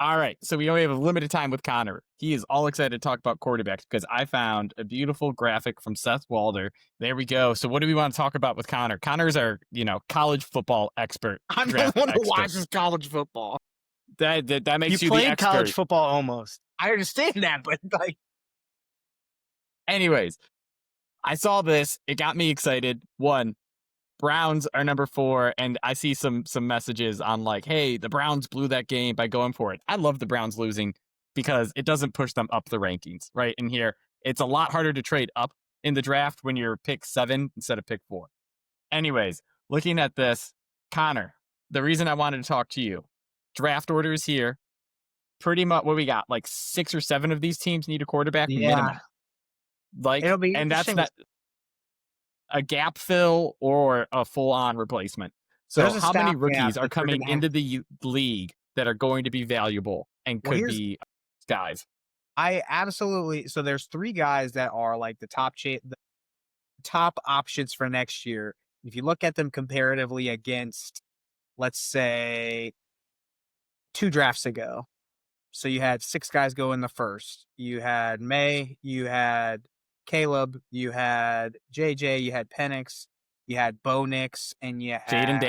All right, so we only have a limited time with Connor. He is all excited to talk about quarterbacks because I found a beautiful graphic from Seth Walder. There we go. So what do we want to talk about with Connor? Connor's our, college football expert, I'm the draft one who expert. watches college football. That makes you the played expert. college football almost. I understand that, but like, Anyways, I saw this. It got me excited. One, Browns are number 4, and I see some messages on like, hey, the Browns blew that game by going for it. I love the Browns losing because it doesn't push them up the rankings, right? And here, it's a lot harder to trade up in the draft when you're pick 7 instead of pick 4. Anyways, looking at this, Connor, the reason I wanted to talk to you, draft order is here. Pretty much what we got, like 6 or 7 of these teams need a quarterback minimum. Like, it'll be and that's interesting. not a gap fill or a full-on replacement. So There's a how many stopgap rookies that are they're coming gonna into the league that are going to be valuable and Well, could here's- be guys? I absolutely. So there's 3 guys that are like the top options for next year. If you look at them comparatively against, let's say, 2 drafts ago. So you had 6 guys go in the first. You had May, you had Caleb, you had JJ, you had Penix, you had Bo Nix, and you had Jaden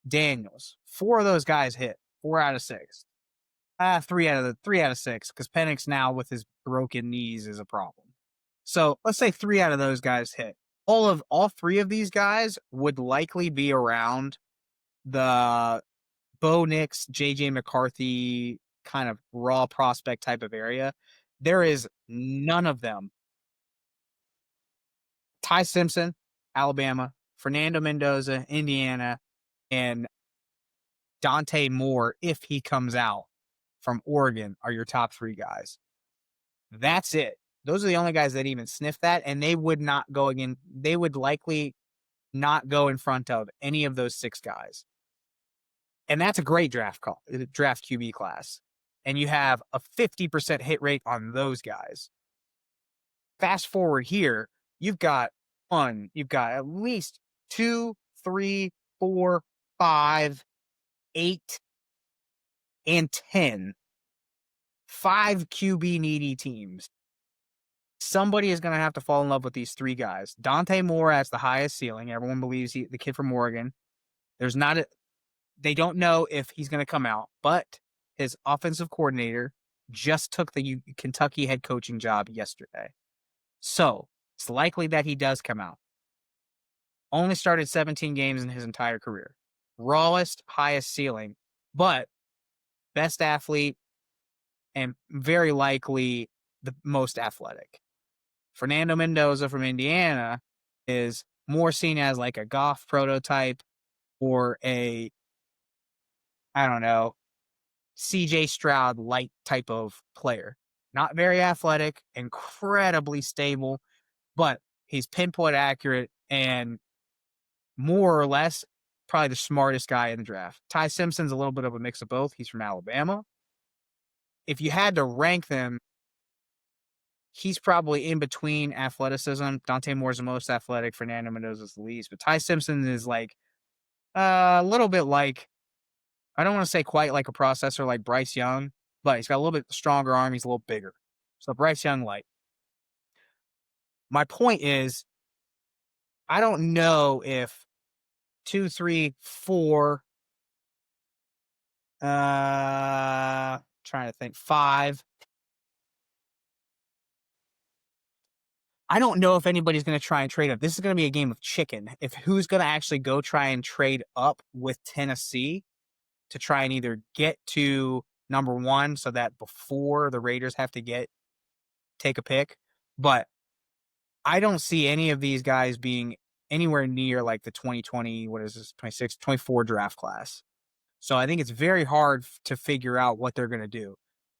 Daniels. 4 of those guys hit. 4 out of 6. 3 out of 6, because Penix now with his broken knees is a problem. So let's say 3 out of those guys hit. All 3 of these guys would likely be around the Bo Nix, JJ McCarthy kind of raw prospect type of area. There is none of them. Ty Simpson, Alabama, Fernando Mendoza, Indiana, and Dante Moore, if he comes out from Oregon, are your top 3 guys. That's it. Those are the only guys that even sniff that, and they would not go again. They would likely not go in front of any of those 6 guys. And that's a great draft QB class. And you have a 50% hit rate on those guys. Fast forward here, you've got at least 2, 3, 4, 5, 8, and 10. 5 QB needy teams. Somebody is going to have to fall in love with these 3 guys. Dante Moore has the highest ceiling. Everyone believes the kid from Oregon. They don't know if he's going to come out, but his offensive coordinator just took the Kentucky head coaching job yesterday. So it's likely that he does come out. Only started 17 games in his entire career. Rawest, highest ceiling, but best athlete and very likely the most athletic. Fernando Mendoza from Indiana is more seen as like a Goff prototype or a, I don't know, CJ Stroud light type of player. Not very athletic, incredibly stable, but he's pinpoint accurate and more or less probably the smartest guy in the draft. Ty Simpson's a little bit of a mix of both. He's from Alabama. If you had to rank them, he's probably in between athleticism. Dante Moore's the most athletic. Fernando Mendoza's the least. But Ty Simpson is like a little bit like, I don't want to say quite like a processor like Bryce Young, but he's got a little bit stronger arm. He's a little bigger. So Bryce Young light. My point is, I don't know if 2, 3, 4, trying to think, 5. I don't know if anybody's going to try and trade up. This is going to be a game of chicken. If who's going to actually go try and trade up with Tennessee to try and either get to number 1 so that before the Raiders have to take a pick. But I don't see any of these guys being anywhere near like the 2020, 26, 24 draft class. So I think it's very hard to figure out what they're going to do.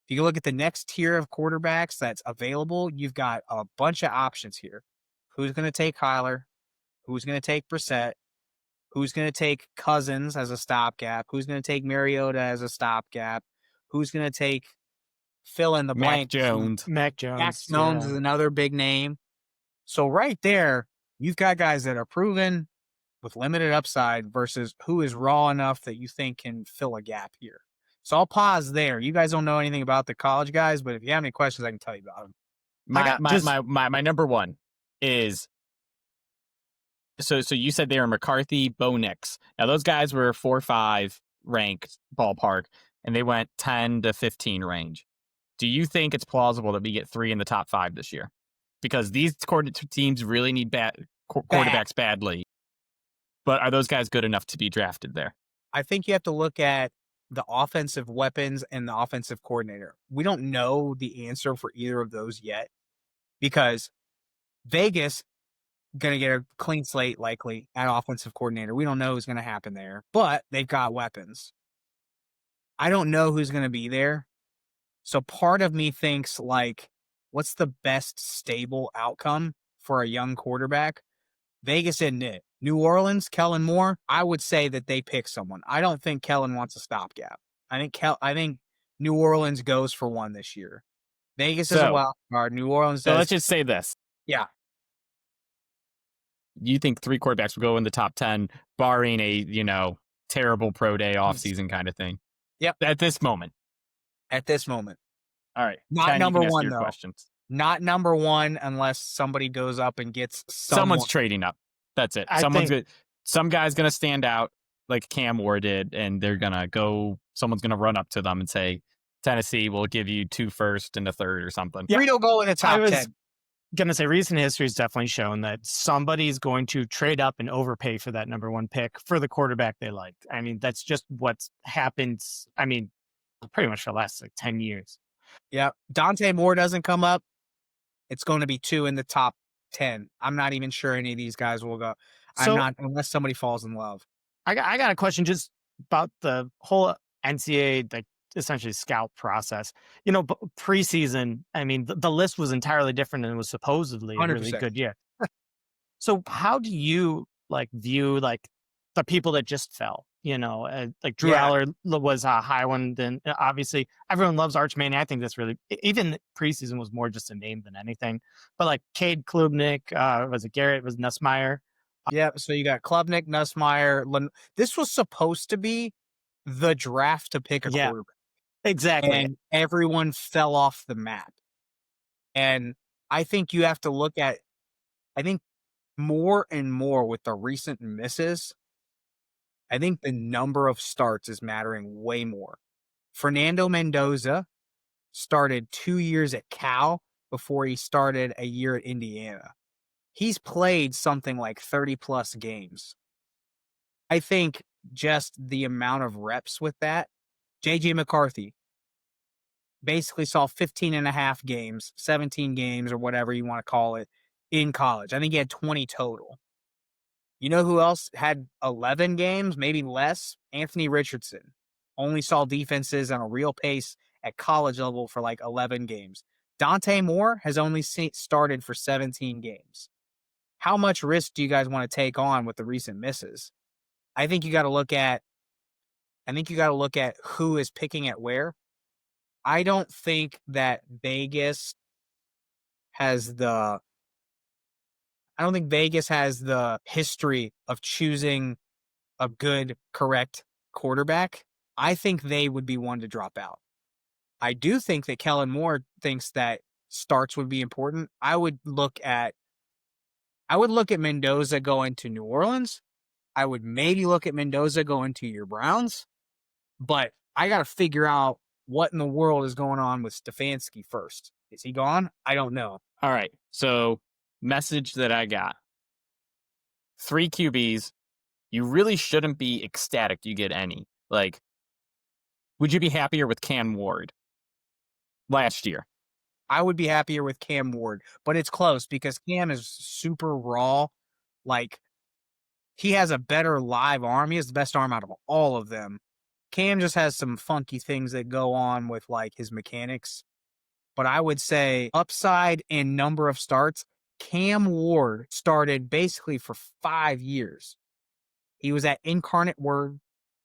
If you look at the next tier of quarterbacks that's available, you've got a bunch of options here. Who's going to take Kyler? Who's going to take Brissett? Who's going to take Cousins as a stopgap? Who's going to take Mariota as a stopgap? Who's going to take fill in the blank? Mac Jones is another big name. So right there, you've got guys that are proven with limited upside versus who is raw enough that you think can fill a gap here. So I'll pause there. You guys don't know anything about the college guys, but if you have any questions, I can tell you about them. My number one is so you said they were McCarthy, Bo Nix. Now those guys were 4-5 ranked ballpark, and they went 10 to 15 range. Do you think it's plausible that we get 3 in the top 5 this year? Because these teams really need quarterbacks badly. But are those guys good enough to be drafted there? I think you have to look at the offensive weapons and the offensive coordinator. We don't know the answer for either of those yet because Vegas going to get a clean slate likely at offensive coordinator. We don't know who's going to happen there, but they've got weapons. I don't know who's going to be there. So part of me thinks like, what's the best stable outcome for a young quarterback? Vegas isn't it. New Orleans, Kellen Moore, I would say that they pick someone. I don't think Kellen wants a stopgap. I think New Orleans goes for one this year. Vegas is a wild card. New Orleans does. So let's just say this. Yeah. You think 3 quarterbacks will go in the top 10, barring a, terrible pro day offseason kind of thing? Yep. At this moment. All right. Not Ken, number you can ask one, your though. Questions. Not number one unless somebody goes up and gets someone's trading up. That's it. Some guy's going to stand out like Cam Ward did, and they're going to go. Someone's going to run up to them and say, Tennessee will give you 2 firsts and a third or something. Yeah. Frito go in the top 10. Gonna say recent history has definitely shown that somebody's going to trade up and overpay for that number 1 pick for the quarterback they like. I mean, that's just what's happened. I mean, pretty much for the last 10 years. Yeah. Dante Moore doesn't come up. It's going to be 2 in the top 10. I'm not even sure any of these guys will go. Unless somebody falls in love. I got a question just about the whole NCAA, essentially scout process. Preseason, I mean, the list was entirely different and it was supposedly 100%. A really good year. So how do you view the people that just fell? Drew Aller was a high one. Then obviously everyone loves Arch Manning. I think that's really, even preseason was more just a name than anything. But Cade Klubnik, was it Garrett? Was Nussmeier? Yeah. So you got Klubnik, Nussmeier. This was supposed to be the draft to pick a quarterback. Exactly. And everyone fell off the map. And I think you have to look at, more and more with the recent misses, I think the number of starts is mattering way more. Fernando Mendoza started 2 years at Cal before he started a year at Indiana. He's played something like 30 plus games. I think just the amount of reps with that. J.J. McCarthy basically saw 15 and a half games, 17 games or whatever you want to call it in college. I think he had 20 total. You know who else had 11 games, maybe less? Anthony Richardson. Only saw defenses on a real pace at college level for 11 games. Dante Moore has only started for 17 games. How much risk do you guys want to take on with the recent misses? I think you got to look at who is picking at where. I don't think that Vegas has the history of choosing a good, correct quarterback. I think they would be one to drop out. I do think that Kellen Moore thinks that starts would be important. I would look at Mendoza going to New Orleans. I would maybe look at Mendoza going to your Browns. But I got to figure out what in the world is going on with Stefanski first. Is he gone? I don't know. All right. So, message that I got. 3 QBs. You really shouldn't be ecstatic you get any. Would you be happier with Cam Ward last year? I would be happier with Cam Ward, but it's close because Cam is super raw. He has a better live arm. He has the best arm out of all of them. Cam just has some funky things that go on with his mechanics. But I would say upside and number of starts, Cam Ward started basically for 5 years. He was at Incarnate Word.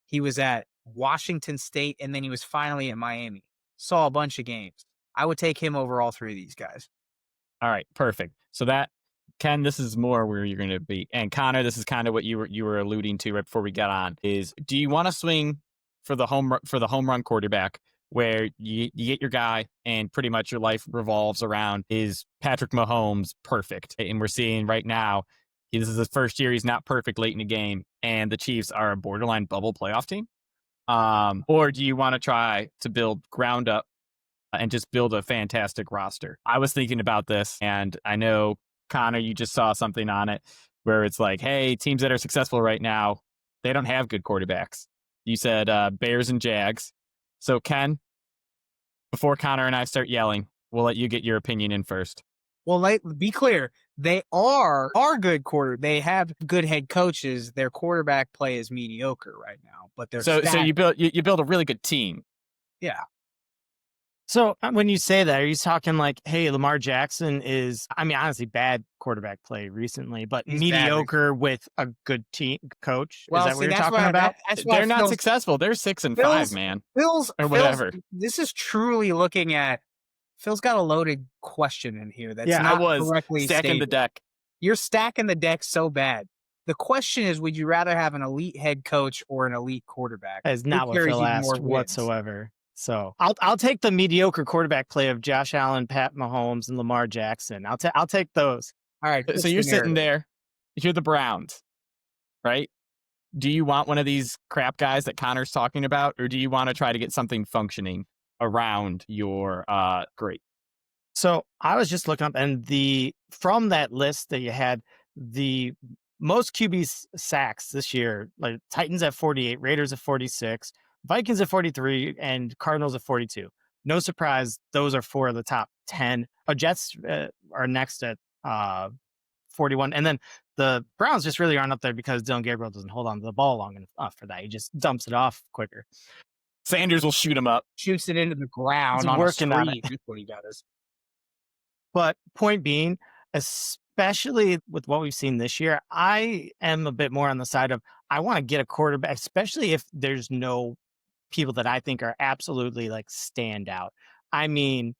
He was at Washington State, and then he was finally at Miami. Saw a bunch of games. I would take him over all 3 of these guys. All right, perfect. So Ken, this is more where you're going to be. And Connor, this is kind of what you were alluding to right before we got on, is do you want to swing for the home run quarterback, where you get your guy and pretty much your life revolves around is Patrick Mahomes perfect. And we're seeing right now, this is his first year. He's not perfect late in the game, and the Chiefs are a borderline bubble playoff team. Or do you want to try to build ground up and just build a fantastic roster? I was thinking about this, and I know, Connor, you just saw something on it where it's like, hey, teams that are successful right now, they don't have good quarterbacks. You said Bears and Jags. So, Ken, before Connor and I start yelling, we'll let you get your opinion in first. Well, be clear. They are good quarter. They have good head coaches. Their quarterback play is mediocre right now, but they're so you build a really good team. Yeah. So when you say that, are you talking like, hey, Lamar Jackson is, I mean, honestly, bad quarterback play recently, but he's mediocre with a good team coach? Well, is that what you're talking about? They're not successful. They're 6-5, man. Phil's, whatever. This is truly looking at, Phil's got a loaded question in here that's not correctly stacking stated. the deck. You're stacking the deck so bad. The question is, would you rather have an elite head coach or an elite quarterback? That is not what Phil asked whatsoever. So I'll take the mediocre quarterback play of Josh Allen, Pat Mahomes, and Lamar Jackson. I'll take those. All right. So you're sitting there. You're the Browns, right? Do you want one of these crap guys that Connor's talking about, or do you want to try to get something functioning around your great? So I was just looking up, and from that list that you had, the most QB sacks this year, like Titans at 48, Raiders at 46, Vikings at 43, and Cardinals at 42. No surprise, those are 4 of the top 10. Jets are next at 41. And then the Browns just really aren't up there because Dylan Gabriel doesn't hold on to the ball long enough for that. He just dumps it off quicker. Sanders will shoot him up. Shoots it into the ground. He's working on it. That's what he does. But point being, especially with what we've seen this year, I am a bit more on the side of I want to get a quarterback, especially if there's no people that I think are absolutely like stand out. I mean,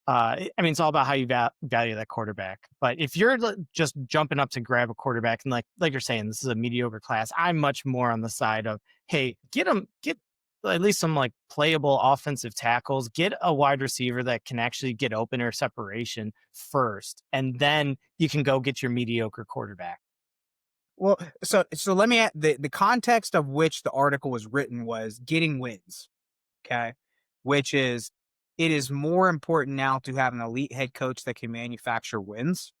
it's all about how you value that quarterback. But if you're just jumping up to grab a quarterback and like you're saying, this is a mediocre class, I'm much more on the side of, hey, get at least some like playable offensive tackles, get a wide receiver that can actually get open or separation first, and then you can go get your mediocre quarterback. Well, so let me add the context of which the article was written was getting wins. Okay. Which is, it is more important now to have an elite head coach that can manufacture wins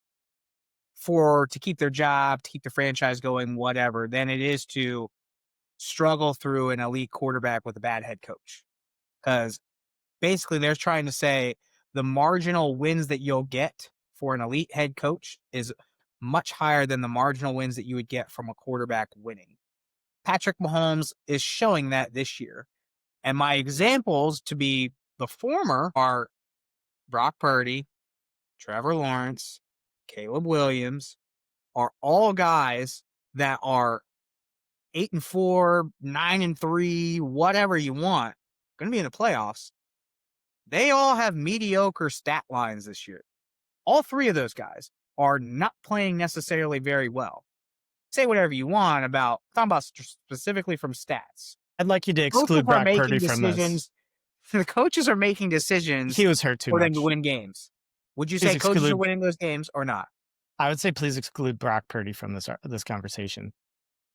to keep their job, to keep the franchise going, whatever, than it is to struggle through an elite quarterback with a bad head coach. Because basically they're trying to say the marginal wins that you'll get for an elite head coach is much higher than the marginal wins that you would get from a quarterback winning. Patrick Mahomes is showing that this year. And my examples to be the former are Brock Purdy, Trevor Lawrence, Caleb Williams, are all guys that are 8-4, 9-3, whatever you want, going to be in the playoffs. They all have mediocre stat lines this year. All 3 of those guys are not playing necessarily very well. Say whatever you want about, talking about specifically from stats. I'd like you to exclude Brock Purdy from this. The coaches are making decisions. He was hurt too much. For them to win games. Would you say coaches are winning those games or not? I would say please exclude Brock Purdy from this conversation.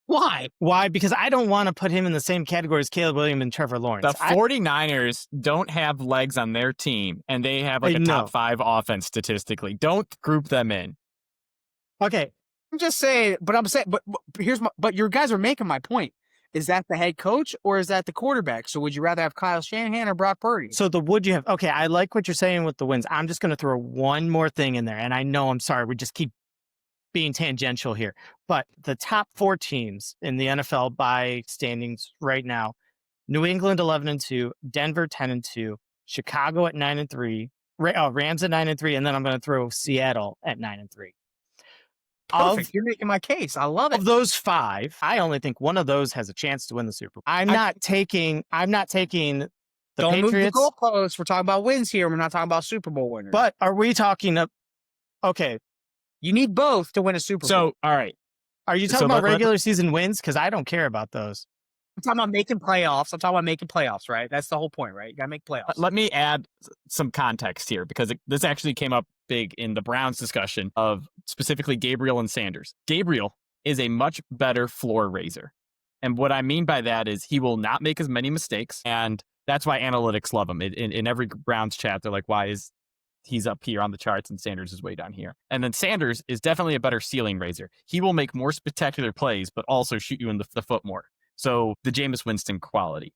Why? Why? Because I don't want to put him in the same category as Caleb Williams and Trevor Lawrence. The 49ers don't have legs on their team, and they have like a top 5 offense statistically. Don't group them in. Okay. I'm just saying, but your guys are making my point. Is that the head coach or is that the quarterback? So would you rather have Kyle Shanahan or Brock Purdy? So would you have, okay, I like what you're saying with the wins. I'm just going to throw one more thing in there. And I know, I'm sorry, we just keep being tangential here, but the top 4 teams in the NFL by standings right now, New England 11-2, Denver 10-2, Chicago at 9-3, Rams at 9-3, and then I'm going to throw Seattle at 9-3. Perfect. You're making my case. I love it. Of those 5, I only think one of those has a chance to win the Super Bowl. I'm not taking the Don't Patriots. Move the goalposts. We're talking about wins here. We're not talking about Super Bowl winners. But are we talking okay. You need both to win a Super Bowl. So, all right. Are you talking about regular season wins? Because I don't care about those. I'm talking about making playoffs. Right? That's the whole point, right? You got to make playoffs. Let me add some context here because this actually came up big in the Browns discussion of specifically Gabriel and Sanders. Gabriel is a much better floor raiser. And what I mean by that is he will not make as many mistakes. And that's why analytics love him. In every Browns chat, they're like, why is he's up here on the charts and Sanders is way down here? And then Sanders is definitely a better ceiling raiser. He will make more spectacular plays, but also shoot you in the foot more. So the Jameis Winston quality.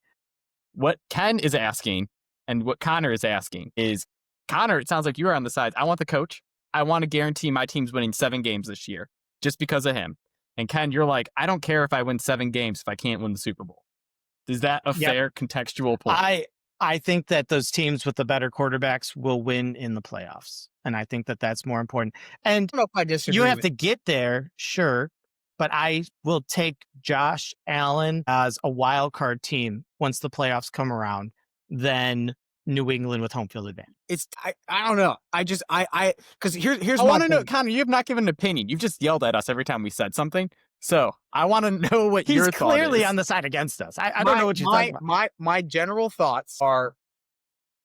What Ken is asking and what Connor is asking is, Connor, it sounds like you are on the side. I want the coach. I want to guarantee my team's winning 7 games this year just because of him. And Ken, you're like, I don't care if I win 7 games if I can't win the Super Bowl. Is that a fair contextual point? I think that those teams with the better quarterbacks will win in the playoffs. And I think that that's more important. And I don't know if I disagree you have to get there, sure. But I will take Josh Allen as a wild card team once the playoffs come around than New England with home field advantage. I don't know. Because here's I want to know, Connor, you have not given an opinion. You've just yelled at us every time we said something. So I want to know what your thought is. He's clearly on the side against us. I don't know what you're talking about. My general thoughts are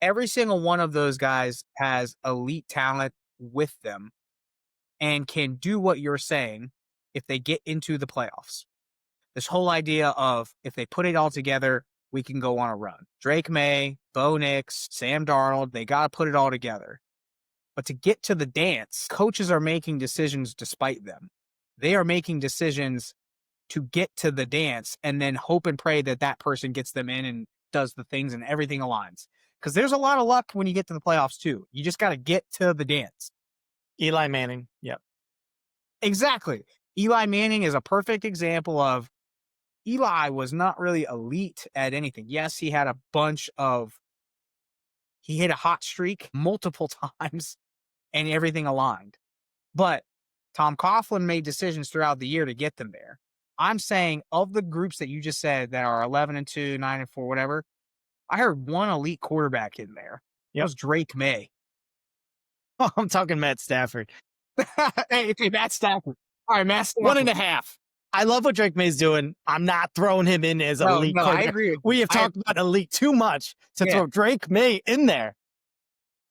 every single one of those guys has elite talent with them and can do what you're saying if they get into the playoffs. This whole idea of if they put it all together, we can go on a run. Drake May, Bo Nix, Sam Darnold, they got to put it all together. But to get to the dance, coaches are making decisions despite them. They are making decisions to get to the dance and then hope and pray that that person gets them in and does the things and everything aligns. Because there's a lot of luck when you get to the playoffs too. You just got to get to the dance. Eli Manning. Yep. Exactly. Eli Manning is a perfect example of Eli was not really elite at anything. Yes, he had he hit a hot streak multiple times and everything aligned. But Tom Coughlin made decisions throughout the year to get them there. I'm saying of the groups that you just said that are 11-2, 9-4, whatever, I heard one elite quarterback in there. That was Drake May. Oh, I'm talking Matt Stafford. hey, Matt Stafford. All right, Matt Stafford. 1.5. I love what Drake May's doing. I'm not throwing him in as elite. No, I agree. We have talked about elite too much to throw Drake May in there.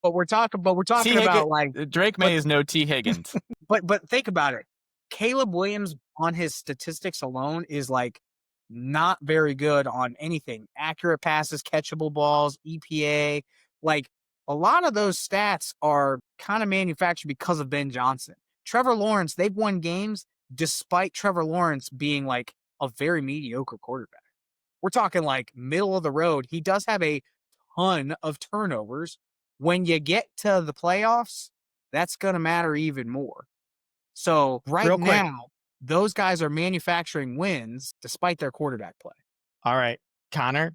But we're talking about like Drake May is no T. Higgins. But think about it. Caleb Williams on his statistics alone is like not very good on anything. Accurate passes, catchable balls, EPA. Like a lot of those stats are kind of manufactured because of Ben Johnson. Trevor Lawrence, they've won games despite Trevor Lawrence being like a very mediocre quarterback. We're talking like middle of the road. He does have a ton of turnovers. When you get to the playoffs, that's going to matter even more. So right now, those guys are manufacturing wins despite their quarterback play. All right, Connor,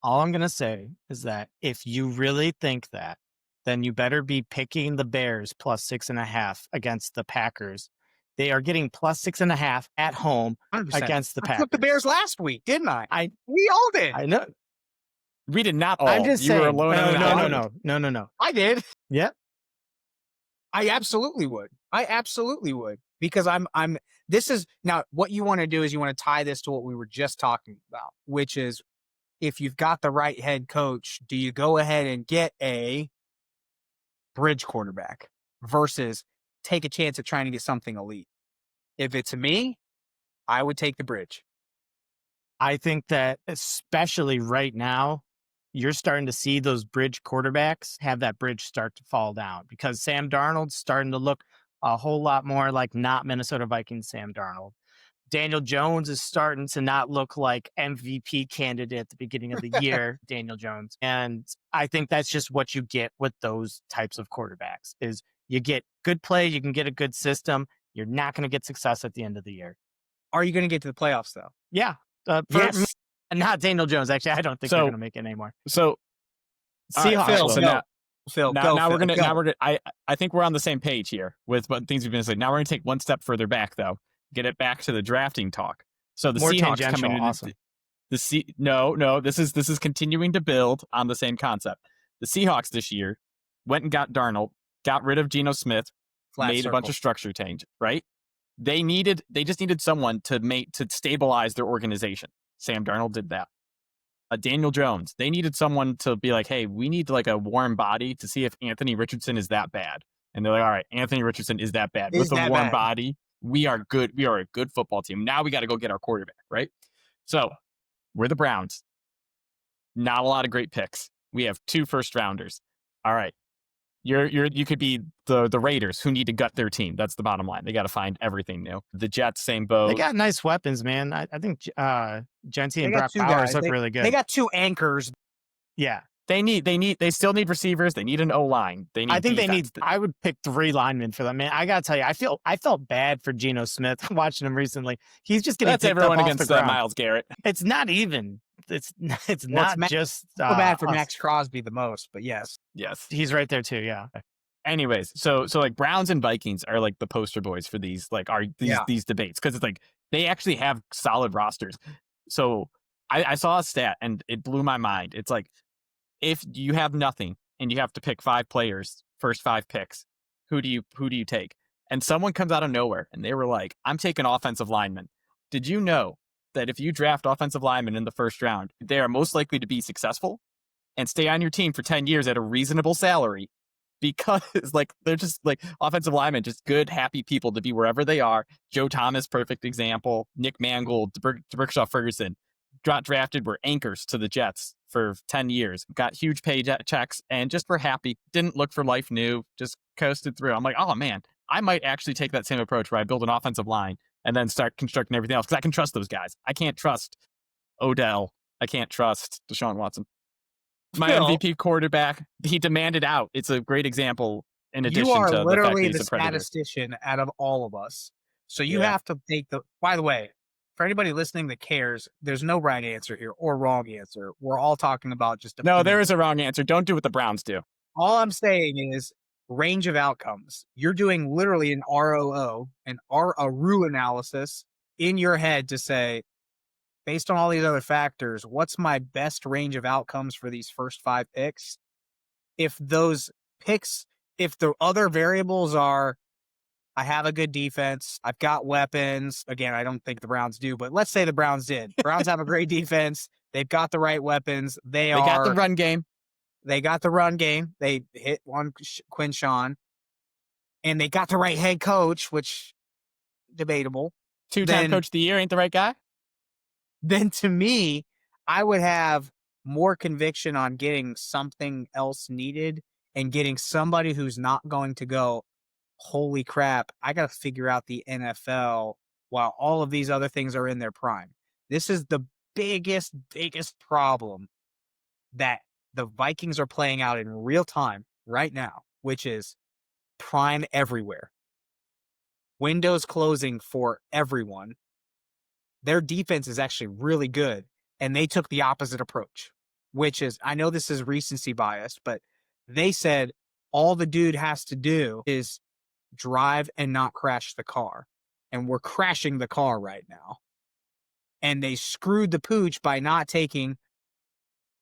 all I'm going to say is that if you really think that, then you better be picking the Bears plus 6.5 against the Packers. They are getting plus 6.5 at home 100%. Against the Packers. I took the Bears last week, didn't I? We all did. I know. We did not all. I'm just saying. Were alone. No. I did. Yeah. I absolutely would. Because this is now what you want to do is you want to tie this to what we were just talking about, which is if you've got the right head coach, do you go ahead and get a bridge quarterback versus take a chance at trying to get something elite? If it's me, I would take the bridge. I think that especially right now, you're starting to see those bridge quarterbacks have that bridge start to fall down because Sam Darnold's starting to look a whole lot more like not Minnesota Vikings Sam Darnold. Daniel Jones is starting to not look like MVP candidate at the beginning of the year, Daniel Jones. And I think that's just what you get with those types of quarterbacks is you get good play, you can get a good system. You're not going to get success at the end of the year. Are you going to get to the playoffs though? Yeah. Yes. Not Daniel Jones. Actually, I don't think they're going to make it anymore. So, Seahawks. Now we're gonna. I think we're on the same page here with what things we've been saying. Now we're gonna take one step further back, though. Get it back to the drafting talk. So the more Seahawks coming into awesome. No. This is continuing to build on the same concept. The Seahawks this year went and got Darnold, got rid of Geno Smith, made a bunch of structure change. Right? They just needed someone to stabilize their organization. Sam Darnold did that. Daniel Jones, they needed someone to be like, hey, we need like a warm body to see if Anthony Richardson is that bad. And they're like, all right, Anthony Richardson is that bad. With a warm body, we are good. We are a good football team. Now we got to go get our quarterback, right? So we're the Browns. Not a lot of great picks. We have 2 first rounders. All right. You could be the Raiders who need to gut their team. That's the bottom line. They got to find everything new. The Jets, same boat. They got nice weapons, man. I think Genty and Brock Bowers look really good. They got 2 anchors. Yeah. They still need receivers. They need an O-line. I think I would pick 3 linemen for them, man. I got to tell you, I felt bad for Geno Smith watching him recently. He's just getting That's everyone against Myles Garrett. It's not even. It's not just bad for Max Crosby the most, but yes, he's right there too. Yeah. Anyways, so like Browns and Vikings are like the poster boys for these these debates, because it's like they actually have solid rosters. So I saw a stat and it blew my mind. It's like, if you have nothing and you have to pick 5 players, first 5 picks, who do you take? And someone comes out of nowhere and they were like, I'm taking offensive linemen. Did you know that if you draft offensive linemen in the first round, they are most likely to be successful and stay on your team for 10 years at a reasonable salary, because like they're just like offensive linemen, just good, happy people to be wherever they are. Joe Thomas, perfect example. Nick Mangold, DeBerkshaw Ferguson got drafted, were anchors to the Jets for 10 years, got huge pay checks, and just were happy, didn't look for life new, just coasted through. I'm like, oh man, I might actually take that same approach where I build an offensive line and then start constructing everything else, because I can trust those guys. I can't trust Odell. I can't trust Deshaun Watson. My MVP quarterback, he demanded out. It's a great example in addition to the fact that he's a predator. You are literally the statistician out of all of us. So you have to take by the way, for anybody listening that cares, there's no right answer here or wrong answer. We're all talking about just No, there is a wrong answer. Don't do what the Browns do. All I'm saying is range of outcomes. You're doing literally an ROO, a ROO analysis in your head to say, based on all these other factors, what's my best range of outcomes for these first 5 picks? If those picks, if the other variables are, I have a good defense, I've got weapons. Again, I don't think the Browns do, but let's say the Browns did. Browns have a great defense. They've got the right weapons. They got the run game. They got the run game. They hit one Quinshawn. And they got the right head coach, which debatable. 2-time coach of the year ain't the right guy? Then to me, I would have more conviction on getting something else needed and getting somebody who's not going to go, holy crap, I got to figure out the NFL while all of these other things are in their prime. This is the biggest problem that the Vikings are playing out in real time right now, which is prime everywhere. Windows closing for everyone. Their defense is actually really good, and they took the opposite approach, which is, I know this is recency bias, but they said all the dude has to do is drive and not crash the car. And we're crashing the car right now. And they screwed the pooch by not taking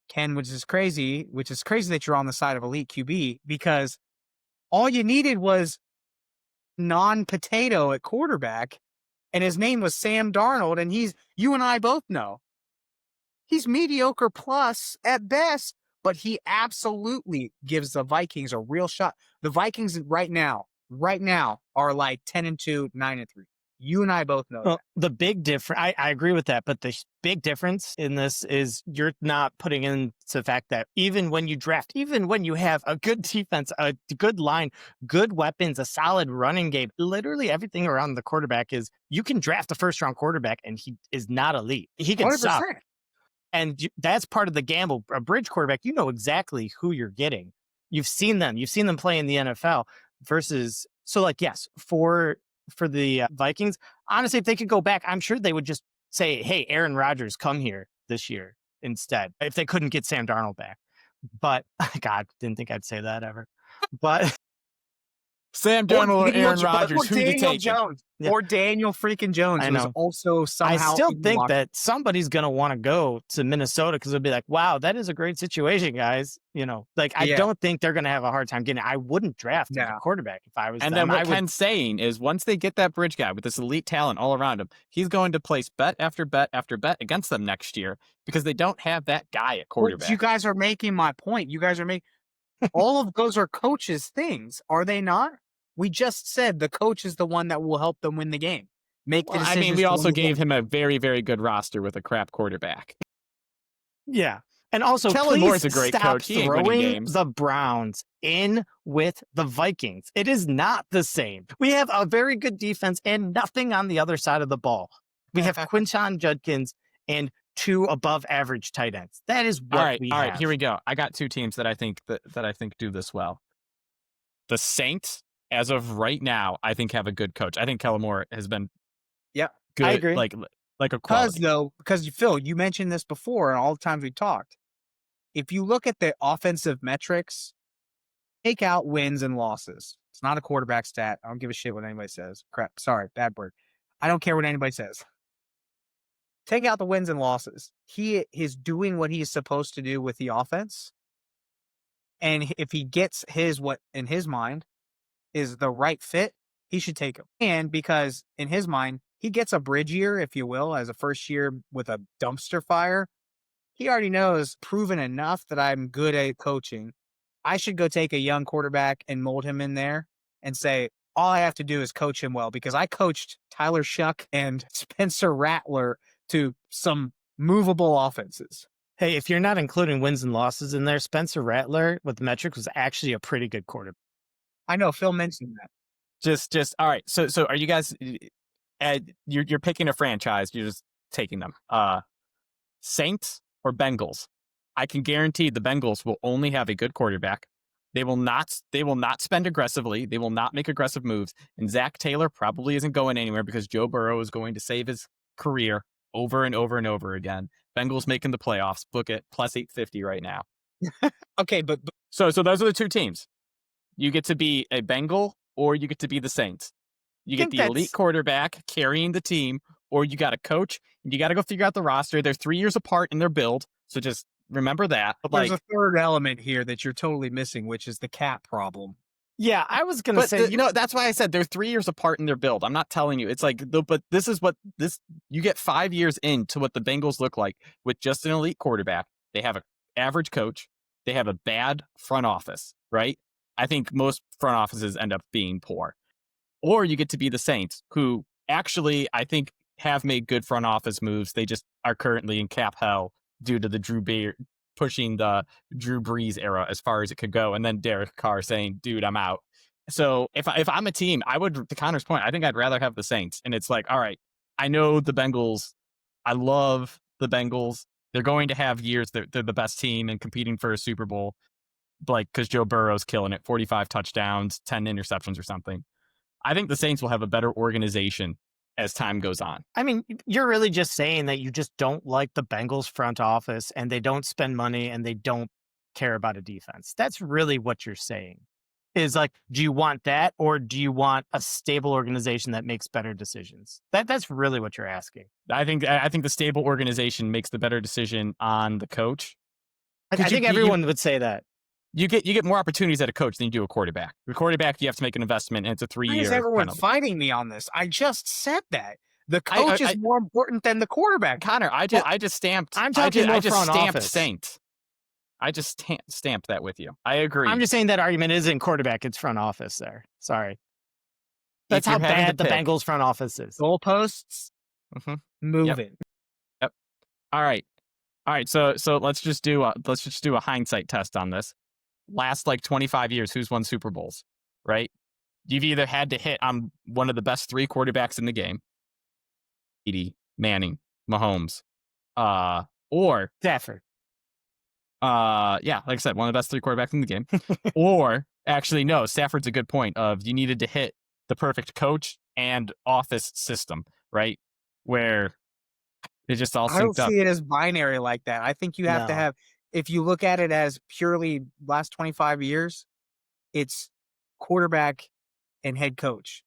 Ken, which is crazy that you're on the side of elite QB, because all you needed was non-potato at quarterback, and his name was Sam Darnold, and you and I both know, he's mediocre plus at best, but he absolutely gives the Vikings a real shot. The Vikings right now are like 10-2, 9-3. You and I both know that. The big difference, I agree with that, but the big difference in this is you're not putting into the fact that even when you draft, even when you have a good defense, a good line, good weapons, a solid running game, literally everything around the quarterback is, you can draft a first-round quarterback and he is not elite. He can 100%. Suck. And that's part of the gamble. A bridge quarterback, you know exactly who you're getting. You've seen them play in the NFL versus, so like, yes, for the Vikings, honestly, if they could go back, I'm sure they would just say, hey, Aaron Rodgers, come here this year instead, if they couldn't get Sam Darnold back. But God, didn't think I'd say that ever. But Sam Darnold or Aaron Rodgers, or who you Daniel taking? Jones. Yeah. Or Daniel freaking Jones. I Who's know. also somehow. I still think that somebody's going to want to go to Minnesota because they'll be like, wow, that is a great situation, guys. You know, like, I don't think they're going to have a hard time getting it. I wouldn't draft a quarterback if I was And them. then what Ken's saying is once they get that bridge guy with this elite talent all around him, he's going to place bet after bet after bet against them next year because they don't have that guy at quarterback. You guys are making my point. You guys are making all of those are coaches' things, are they not? We just said the coach is the one that will help them win the game. Make the decisions. I mean, we also gave him a very, very good roster with a crap quarterback. Yeah. And also, Kellen Moore's a please great stop coach. He ain't winning throwing games. the Browns in with the Vikings. It is not the same. We have a very good defense and nothing on the other side of the ball. We have Quinton Judkins and 2 above-average tight ends. That is what we have. All right, here we go. I got 2 teams that I think do this well. The Saints, as of right now, I think have a good coach. I think Kellen Moore has been good. I agree. Like a quality. Because Phil, you mentioned this before and all the times we talked. If you look at the offensive metrics, take out wins and losses. It's not a quarterback stat. I don't give a shit what anybody says. Crap. Sorry, bad word. I don't care what anybody says. Take out the wins and losses. He is doing what he is supposed to do with the offense. And if he gets what in his mind is the right fit, he should take him. And because in his mind, he gets a bridge year, if you will, as a first year with a dumpster fire. He already knows, proven enough that I'm good at coaching. I should go take a young quarterback and mold him in there and say, all I have to do is coach him well, because I coached Tyler Shuck and Spencer Rattler to some movable offenses. Hey, if you're not including wins and losses in there, Spencer Rattler with the metric was actually a pretty good quarterback. I know Phil mentioned that. Just all right. So are you guys? You're picking a franchise. You're just taking them. Saints or Bengals? I can guarantee the Bengals will only have a good quarterback. They will not spend aggressively. They will not make aggressive moves. And Zach Taylor probably isn't going anywhere because Joe Burrow is going to save his career over and over and over again. Bengals making the playoffs. Book it plus 850 right now. Okay, but so those are the 2 teams. You get to be a Bengal or you get to be the Saints. You get the elite quarterback carrying the team, or you got a coach and you got to go figure out the roster. They're 3 years apart in their build, so just remember that. But there's a third element here that you're totally missing, which is the cap problem. Yeah, I was going to say, that's why I said they're 3 years apart in their build. I'm not telling you. It's like, but this is what you get 5 years into what the Bengals look like with just an elite quarterback. They have an average coach. They have a bad front office, right? I think most front offices end up being poor. Or you get to be the Saints, who actually, I think, have made good front office moves. They just are currently in cap hell due to the pushing the Drew Brees era as far as it could go. And then Derek Carr saying, dude, I'm out. So if I'm a team, I would, to Connor's point, I think I'd rather have the Saints. And it's like, all right, I know the Bengals. I love the Bengals. They're going to have years. They're the best team and competing for a Super Bowl, like, because Joe Burrow's killing it, 45 touchdowns, 10 interceptions or something. I think the Saints will have a better organization as time goes on. I mean, you're really just saying that you just don't like the Bengals front office and they don't spend money and they don't care about a defense. That's really what you're saying. Is like, do you want that, or do you want a stable organization that makes better decisions? That's really what you're asking. I think the stable organization makes the better decision on the coach. I think everyone would say that. You get more opportunities at a coach than you do a quarterback. The quarterback, you have to make an investment, and it's a 3-year. Why is everyone penalty. fighting me on this? I just said that the coach is more important than the quarterback. Connor, I just stamped. I'm talking more front office. Saint. I just stamped that with you. I agree. I'm just saying that argument isn't quarterback; it's front office. There, sorry. That's how bad the Bengals front office is. Goalposts, moving. Yep. All right. So let's just do a hindsight test on this. Last like 25 years, who's won Super Bowls, right? You've either had to hit on one of the best 3 quarterbacks in the game, Brady, Manning, Mahomes, or Stafford. Yeah, like I said, one of the best 3 quarterbacks in the game. Or actually, no, Stafford's a good point of you needed to hit the perfect coach and office system, right? Where it just all synced up. I don't see it as binary like that. I think you have to have, if you look at it as purely last 25 years, it's quarterback and head coach.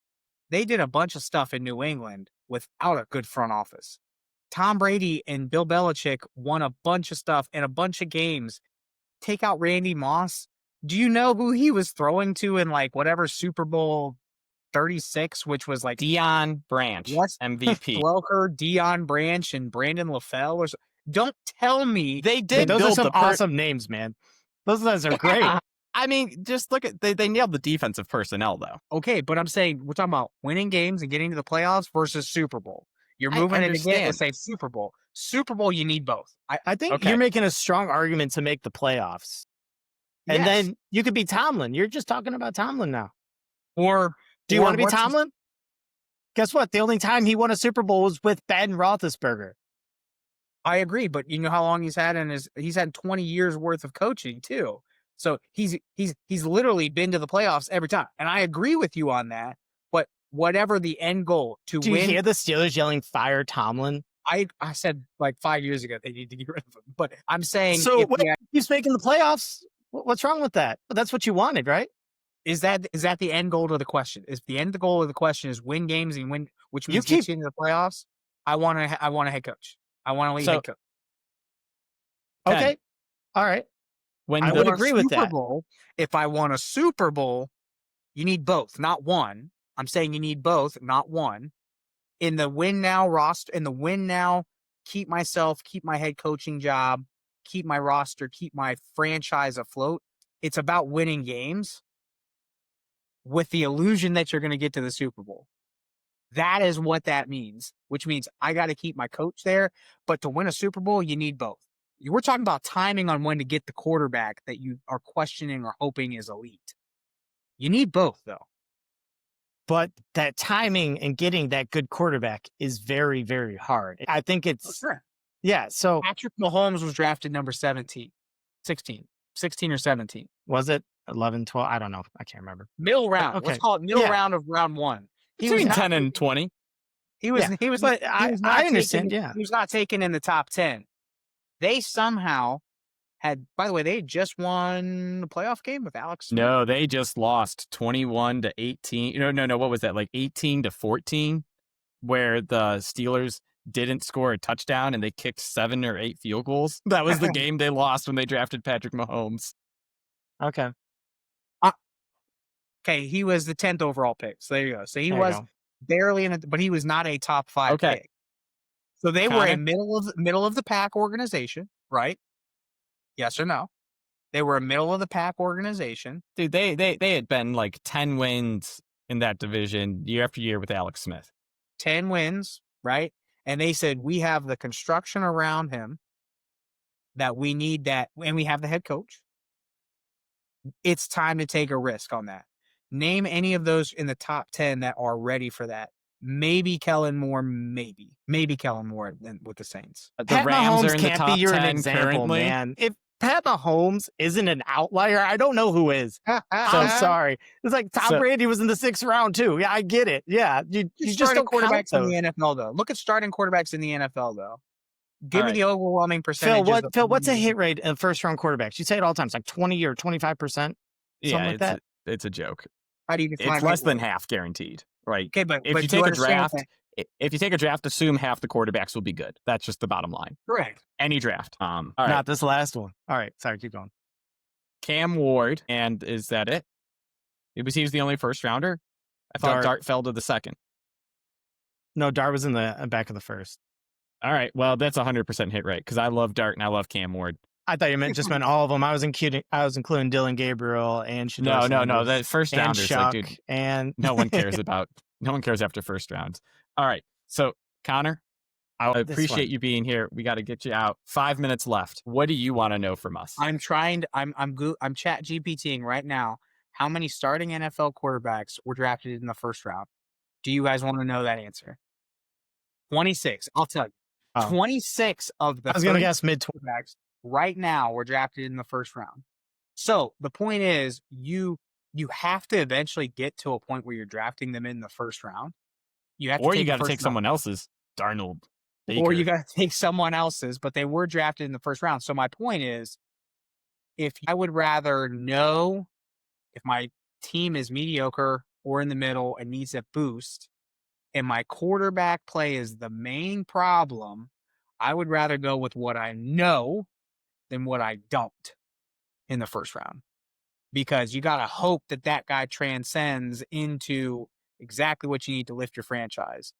They did a bunch of stuff in New England without a good front office. Tom Brady and Bill Belichick won a bunch of stuff in a bunch of games. Take out Randy Moss. Do you know who he was throwing to in like whatever Super Bowl 36, which was like Deion Branch, MVP. Welker, Deion Branch, and Brandon LaFell? Or so. Don't tell me they did. Those are some awesome names, man. Those guys are great. I mean, just look at they nailed the defensive personnel though. Okay, but I'm saying we're talking about winning games and getting to the playoffs versus Super Bowl. You're moving it again to say Super Bowl. Super Bowl, you need both. I think you're making a strong argument to make the playoffs. And then you could be Tomlin. You're just talking about Tomlin now. Or do you want to be Tomlin? Guess what? The only time he won a Super Bowl was with Ben Roethlisberger. I agree, but you know how long he's had he's had 20 years worth of coaching too. So he's literally been to the playoffs every time. And I agree with you on that. But whatever the end goal to win. Do you hear the Steelers yelling fire Tomlin? I said like 5 years ago they need to get rid of him. But I'm saying he's making the playoffs. What's wrong with that? But that's what you wanted, right? Is that the end goal to the question? Is the end goal of the question is win games and win, which means get you into the playoffs? I want a head coach. I want to lead head coach. Okay. All right. I would agree with that. If I want a Super Bowl, you need both, not one. I'm saying you need both, not one. In the win now roster, keep my head coaching job, keep my roster, keep my franchise afloat. It's about winning games with the illusion that you're going to get to the Super Bowl. That is what that means, which means I got to keep my coach there. But to win a Super Bowl, you need both. We're talking about timing on when to get the quarterback that you are questioning or hoping is elite. You need both, though. But that timing and getting that good quarterback is very, very hard. I think it's... Sure. Yeah, so... Patrick Mahomes was drafted number 16 or 17. Was it 11, 12? I don't know. I can't remember. Middle round. Okay. Let's call it middle round of round one. He was 10 and 20. He was. But I understand. He was not taken in the top 10. They somehow had. By the way, they just won the playoff game with Alex Smith. No, they just lost 21-18. No. What was that? Like 18-14, where the Steelers didn't score a touchdown and they kicked 7 or 8 field goals. That was the game they lost when they drafted Patrick Mahomes. Okay. Okay, he was the 10th overall pick. So there you go. So he was barely in it, but he was not a top 5 pick. So they were a middle of the pack organization, right? Yes or no? They were a middle of the pack organization. Dude, they had been like 10 wins in that division year after year with Alex Smith. 10 wins, right? And they said, we have the construction around him that we need that, and we have the head coach. It's time to take a risk on that. Name any of those in the top 10 that are ready for that. Maybe Kellen Moore, maybe Kellen Moore with the Saints. The Rams are in the top 10 currently. Man. If Pat Mahomes isn't an outlier, I don't know who is. So sorry. It's like Tom Brady was in the 6th round too. Yeah, I get it. Yeah, you just don't quarterbacks in the NFL though. Look at starting quarterbacks in the NFL though. Give me the overwhelming percentage. Phil, what's a hit rate of first round quarterbacks? You say it all the time. It's like 20 or 25%. Yeah, like that. It's a joke. How do you define it's less than half guaranteed, right? Okay, but if you take a draft, assume half the quarterbacks will be good. That's just the bottom line. Correct. Any draft. All right. Not this last one. All right. Sorry, keep going. Cam Ward, and is that it? He was the only first rounder. I thought Dart fell to the second. No, Dart was in the back of the first. All right. Well, that's 100% hit rate because I love Dart and I love Cam Ward. I thought you meant all of them. I was including Dylan Gabriel and Shador No. The first rounders, Shuck, like, dude, and no one cares after first rounds. All right. So, Connor, I appreciate you being here. We got to get you out. 5 minutes left. What do you want to know from us? I'm chat GPTing right now. How many starting NFL quarterbacks were drafted in the first round? Do you guys want to know that answer? 26. I'll tell you. 26 of the. I was going to guess mid quarterbacks right now were drafted in the first round. So the point is, you have to eventually get to a point where you're drafting them in the first round. You got to take someone else's. Darnold. Baker. Or you got to take someone else's, but they were drafted in the first round. So my point is, if I would rather know if my team is mediocre or in the middle and needs a boost, and my quarterback play is the main problem, I would rather go with what I know than what I don't in the first round. Because you got to hope that that guy transcends into exactly what you need to lift your franchise.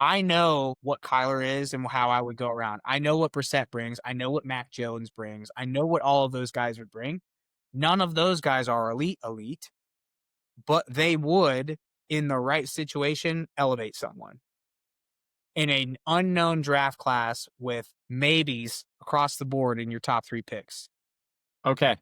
I know what Kyler is and how I would go around. I know what Brissett brings. I know what Mac Jones brings. I know what all of those guys would bring. None of those guys are elite, but they would, in the right situation, elevate someone. In an unknown draft class with maybes across the board in your top 3 picks. Okay.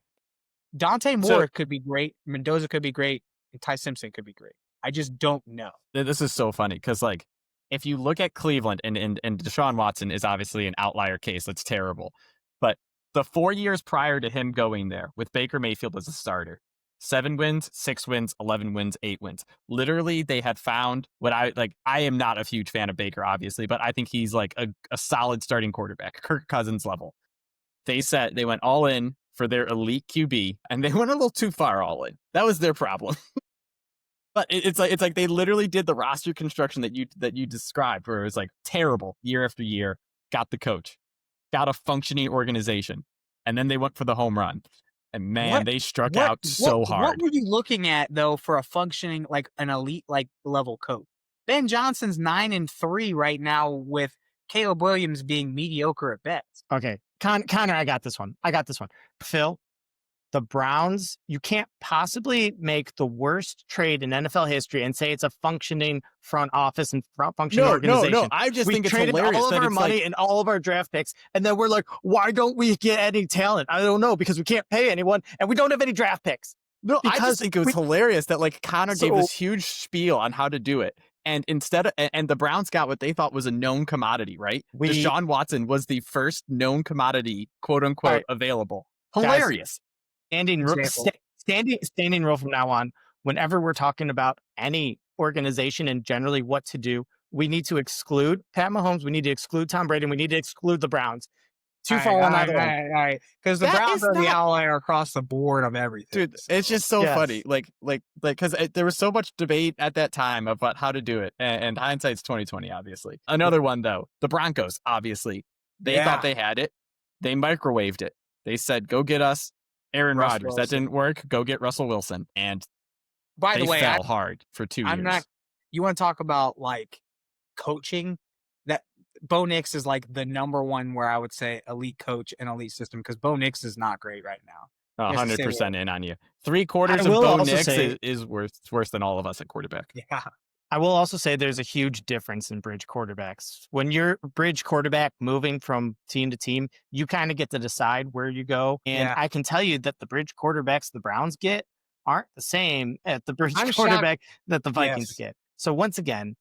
Dante Moore could be great. Mendoza could be great. And Ty Simpson could be great. I just don't know. This is so funny because, like, if you look at Cleveland and Deshaun Watson is obviously an outlier case. That's terrible. But the 4 years prior to him going there with Baker Mayfield as a starter, 7 wins, 6 wins, 11 wins, 8 wins. Literally, they had found what I am not a huge fan of Baker, obviously, but I think he's like a solid starting quarterback, Kirk Cousins level. They went all in for their elite QB, and they went a little too far all in. That was their problem. But it's like they literally did the roster construction that you described, where it was like terrible year after year. Got the coach, got a functioning organization, and then they went for the home run. And man, they struck out so hard. What were you looking at though for a functioning, like an elite level coach? Ben Johnson's 9-3 right now with Caleb Williams being mediocre at best. Okay, Connor, I got this one. Phil, the Browns, you can't possibly make the worst trade in NFL history and say it's a functioning front office and functioning organization. No. I just think it's hilarious. We traded all of our money and all of our draft picks, and then we're like, why don't we get any talent? I don't know, because we can't pay anyone, and we don't have any draft picks. No, I just think it was hilarious that like Connor gave this huge spiel on how to do it. And and the Browns got what they thought was a known commodity, right? Deshaun Watson was the first known commodity, quote unquote, available. Hilarious. Standing rule from now on, whenever we're talking about any organization and generally what to do, we need to exclude Pat Mahomes, we need to exclude Tom Brady, and we need to exclude the Browns. All right. Because the Browns are the outlier across the board of everything. Dude, it's just so funny. Because there was so much debate at that time about how to do it. And hindsight's 2020, obviously. Another one, though, the Broncos, obviously. They thought they had it. They microwaved it. They said, go get us Aaron Rodgers. That didn't work. Go get Russell Wilson. And by the way, fell hard for 2 years. You want to talk about like coaching? That Bo Nix is like the number one where I would say elite coach and elite system, because Bo Nix is not great right now. 100% in on you. 3 quarters of Bo Nix is worse than all of us at quarterback. Yeah. I will also say there's a huge difference in bridge quarterbacks. When you're bridge quarterback moving from team to team, you kind of get to decide where you go. And I can tell you that the bridge quarterbacks the Browns get aren't the same at the bridge quarterback that the Vikings get. So once again,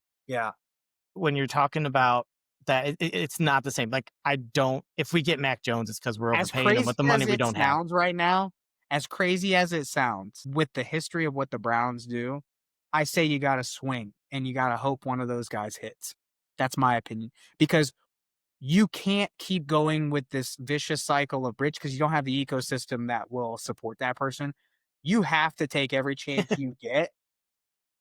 when you're talking about that, it's not the same. Like, if we get Mac Jones, it's because we're overpaying him with the money we don't have. Sounds right now, as crazy as it sounds, with the history of what the Browns do, I say you got to swing and you got to hope one of those guys hits. That's my opinion, because you can't keep going with this vicious cycle of bridge because you don't have the ecosystem that will support that person. You have to take every chance you get.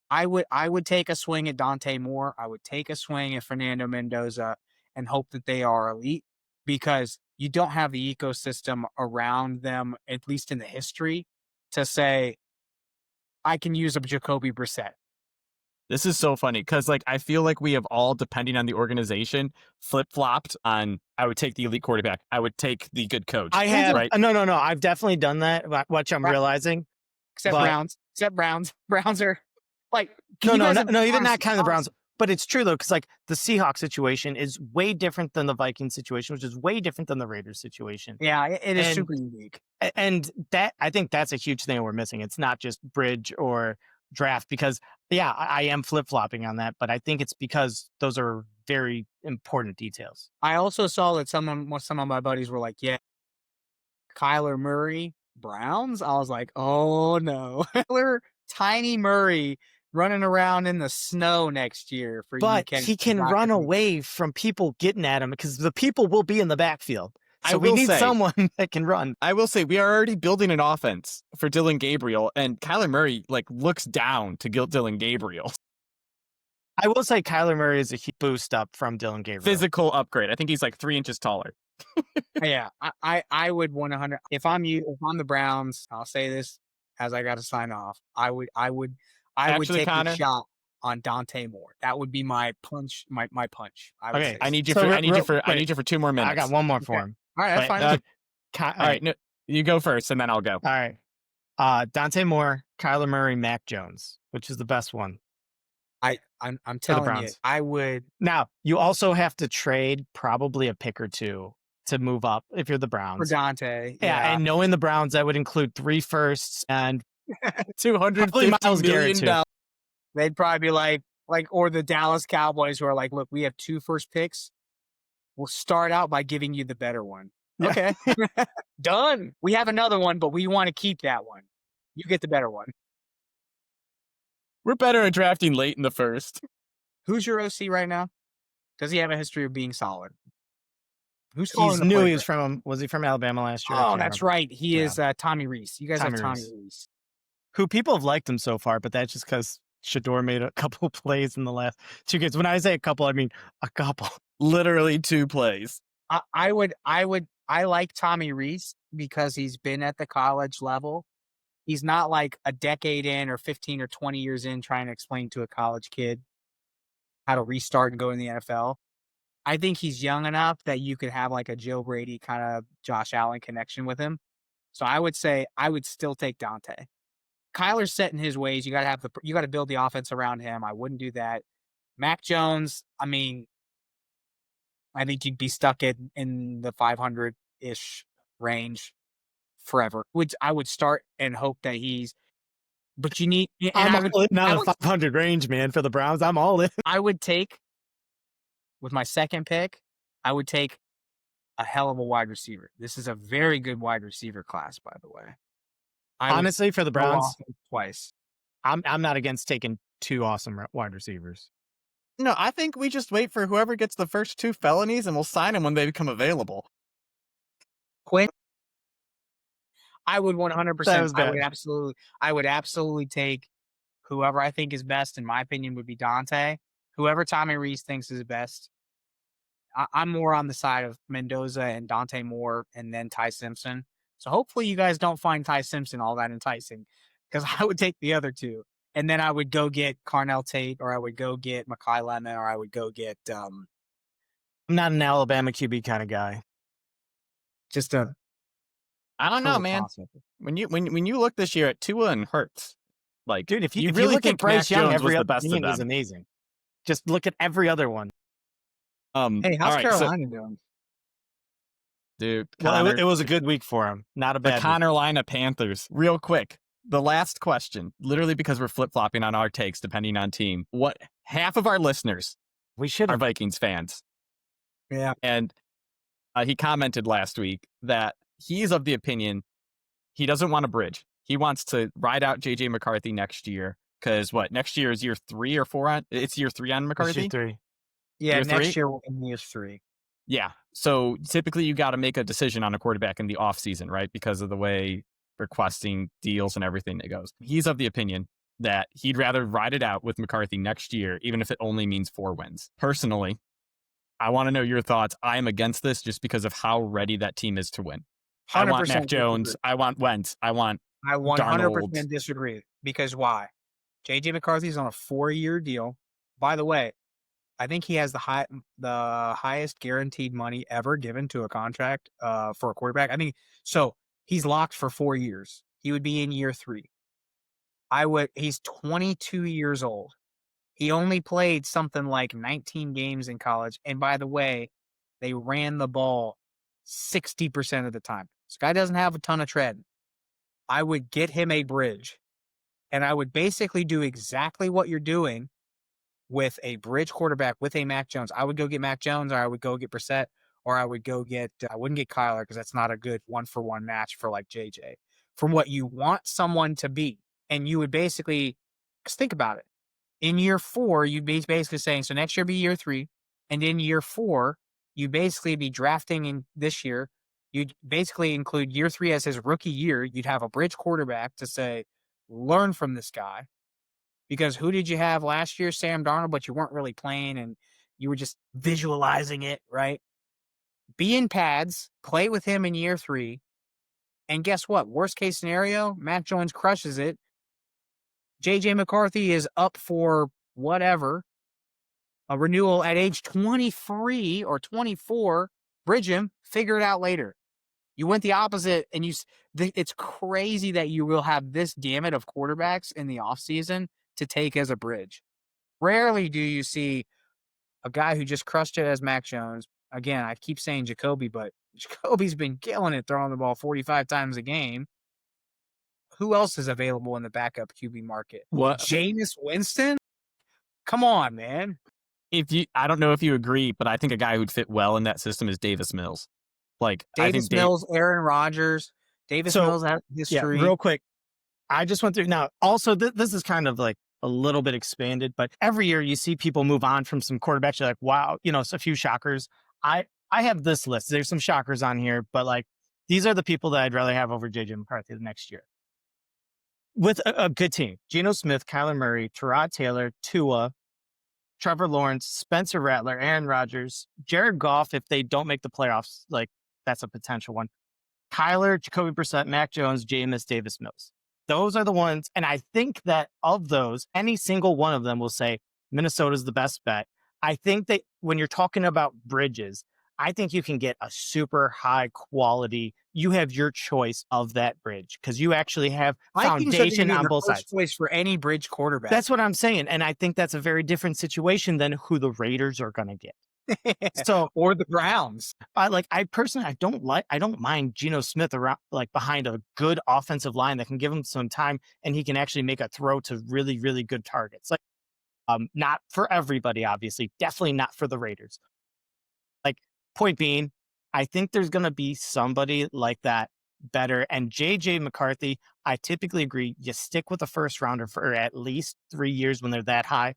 I would take a swing at Dante Moore. I would take a swing at Fernando Mendoza and hope that they are elite, because you don't have the ecosystem around them, at least in the history, to say, I can use a Jacoby Brissett. This is so funny because, like, I feel like we have all, depending on the organization, flip-flopped on, I would take the elite quarterback. I would take the good coach. I have. Right? No. I've definitely done that, which I'm realizing. Except Browns. Browns are like... No, even not kind of the Browns. But it's true, though, because, like, the Seahawks situation is way different than the Vikings situation, which is way different than the Raiders situation. Yeah, it is super unique. And I think that's a huge thing we're missing. It's not just bridge or draft, because, I am flip-flopping on that, but I think it's because those are very important details. I also saw that some of my buddies were like, Kyler Murray, Browns? I was like, oh, no. Tiny Murray running around in the snow next year. But he can run away from people getting at him, because the people will be in the backfield. So we need someone that can run. I will say we are already building an offense for Dylan Gabriel, and Kyler Murray looks down to Dylan Gabriel. I will say Kyler Murray is a huge boost up from Dylan Gabriel. Physical upgrade. I think he's 3 inches taller. Yeah, I would 100. If I'm the Browns, I'll say this as I got to sign off. I would take a shot on Dante Moore. That would be my punch. My punch. Okay, I need you for 2 more minutes. I got one more for him. All right, that's fine. All right, no, you go first, and then I'll go. All right. Dante Moore, Kyler Murray, Mac Jones. Which is the best one? I'm telling you, I would. Now, you also have to trade probably a pick or two to move up if you're the Browns. For Dante. Yeah, and knowing the Browns, that would include 3 firsts and $250 million. They'd probably be like, or the Dallas Cowboys who are like, look, we have 2 first picks. We'll start out by giving you the better one. Yeah. Okay. Done. We have another one, but we want to keep that one. You get the better one. We're better at drafting late in the first. Who's your OC right now? Does he have a history of being solid? He's new. Was he from Alabama last year? Oh, that's right. He is Tommy Reese. You guys have Tommy Reese. Who people have liked him so far, but that's just because Shador made a couple of plays in the last 2 games. When I say a couple, I mean a couple. Literally 2 plays. I like Tommy Reese because he's been at the college level. He's not like a decade in or 15 or 20 years in trying to explain to a college kid how to restart and go in the NFL. I think he's young enough that you could have a Joe Brady kind of Josh Allen connection with him. So I would say I would still take Dante. Kyler's set in his ways. You got to build the offense around him. I wouldn't do that. Mac Jones, I think you'd be stuck in the 500-ish range forever. I would start and hope that but you need. I'm all in now the 500 range, man, for the Browns. I'm all in. I would take, with my second pick, I would take a hell of a wide receiver. This is a very good wide receiver class, by the way. Honestly, for the Browns, twice. I'm not against taking 2 awesome wide receivers. No, I think we just wait for whoever gets the first 2 felonies, and we'll sign them when they become available. Quinn, I would 100%. I would absolutely take whoever I think is best. In my opinion, would be Dante. Whoever Tommy Reese thinks is best. I'm more on the side of Mendoza and Dante Moore, and then Ty Simpson. So hopefully you guys don't find Ty Simpson all that enticing, because I would take the other 2. And then I would go get Carnell Tate, or I would go get Mekhi Lemon, or I would go get. I'm not an Alabama QB kind of guy. I don't know, man. When you look this year at Tua and Hurts, dude, if you really look think at Bryce Young, every other team is amazing. Just look at every other one. Hey, how's Carolina doing? Dude, well, it was a good week for him. Not a bad. The Carolina Panthers. Real quick, the last question, literally because we're flip-flopping on our takes depending on team. What half of our listeners are Vikings fans. Yeah. And he commented last week that he's of the opinion he doesn't want a bridge. He wants to ride out J.J. McCarthy next year. Because next year is year 3 or 4 on? It's year 3 on McCarthy? Year 3. Yeah, year next 3? year will be year 3. Yeah. So typically you got to make a decision on a quarterback in the offseason, right? Because of the way requesting deals and everything that goes. He's of the opinion that he'd rather ride it out with McCarthy next year, even if it only means 4 wins. Personally, I want to know your thoughts. I am against this just because of how ready that team is to win. I want Mac Jones. Disagree. I want Wentz. I 100% Darnold. Disagree. Because why? J.J. McCarthy's on a 4-year deal. By the way, I think he has the highest guaranteed money ever given to a contract for a quarterback. I think so. He's locked for 4 years. He would be in year 3. He's 22 years old. He only played something like 19 games in college. And by the way, they ran the ball 60% of the time. This guy doesn't have a ton of tread. I would get him a bridge. And I would basically do exactly what you're doing with a bridge quarterback with a Mac Jones. I would go get Mac Jones, or I would go get Brissett, or I would go get, I wouldn't get Kyler because that's not a good 1-for-1 match for JJ. From what you want someone to be. And you would basically, just think about it. In year 4, you'd be basically saying, so next year be year 3. And in year 4, you basically be drafting in this year You'd basically include year 3 as his rookie year. You'd have a bridge quarterback to say, learn from this guy. Because who did you have last year? Sam Darnold, but you weren't really playing and you were just visualizing it, right? Be in pads, play with him in year 3. And guess what? Worst case scenario, Mac Jones crushes it. JJ McCarthy is up for whatever, a renewal at age 23 or 24. Bridge him, figure it out later. You went the opposite, and it's crazy that you will have this gamut of quarterbacks in the offseason to take as a bridge. Rarely do you see a guy who just crushed it as Mac Jones. Again, I keep saying Jacoby, but Jacoby's been killing it throwing the ball 45 times a game. Who else is available in the backup QB market? What? Jameis Winston? Come on, man. I don't know if you agree, but I think a guy who'd fit well in that system is Davis Mills. Like Davis Mills, Aaron Rodgers. Mills has history. Yeah, real quick. I just went through now. Also, this is kind of like a little bit expanded, but every year you see people move on from some quarterbacks. You're like, wow, it's a few shockers. I have this list. There's some shockers on here, but like these are the people that I'd rather have over JJ McCarthy the next year. With a good team. Geno Smith, Kyler Murray, Tyrod Taylor, Tua, Trevor Lawrence, Spencer Rattler, Aaron Rodgers, Jared Goff, if they don't make the playoffs, like that's a potential one. Kyler, Jacoby Brissett, Mac Jones, Jameis, Davis Mills. Those are the ones. And I think that of those, any single one of them will say Minnesota's the best bet. I think that when you're talking about bridges, I think you can get a super high quality. You have your choice of that bridge because you actually have foundation on both sides. Choice for any bridge quarterback. That's what I'm saying. And I think that's a very different situation than who the Raiders are going to get. Or the Browns. I don't mind Geno Smith around, like behind a good offensive line that can give him some time and he can actually make a throw to really, really good targets. Like, not for everybody, obviously. Definitely not for the Raiders. Like, point being, I think there's going to be somebody like that better. And JJ McCarthy, I typically agree. You stick with a first rounder for at least 3 years when they're that high.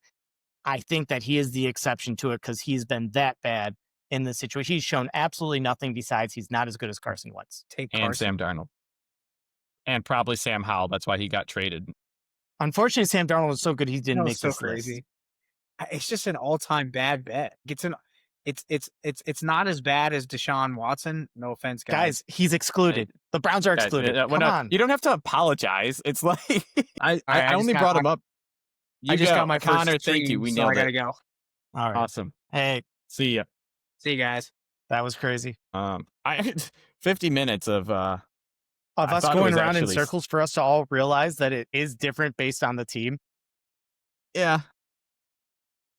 I think that he is the exception to it because he's been that bad in this situation. He's shown absolutely nothing besides he's not as good as Carson Wentz. And Sam Darnold. And probably Sam Howell. That's why he got traded. Unfortunately, Sam Darnold was so good he didn't make this crazy. List. It's just an all-time bad bet. It's not as bad as Deshaun Watson. No offense, guys. He's excluded. The Browns are excluded. Come on. You don't have to apologize. It's like I only brought him up. I just got my Connor. First thank you. We know I gotta go. All right. Awesome. Hey, see ya. See you guys. That was crazy. 50 minutes of us going around in circles for us to all realize that it is different based on the team. Yeah.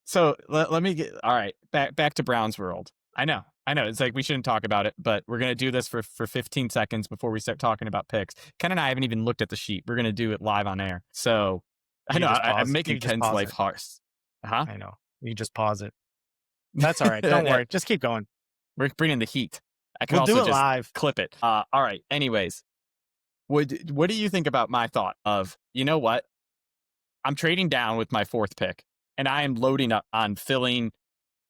So let me get all right. Back to Browns world. I know. It's like we shouldn't talk about it, but we're gonna do this for 15 seconds before we start talking about picks. Ken and I haven't even looked at the sheet. We're gonna do it live on air. So I know I'm making Ken's life harsh. I know. You just pause it. That's all right. Don't worry. Just keep going. We're bringing the heat. I can we'll also do it just live. Clip it. All right. Anyways, what do you think about my thought of, you know what? I'm trading down with my 4th pick, and I am loading up on filling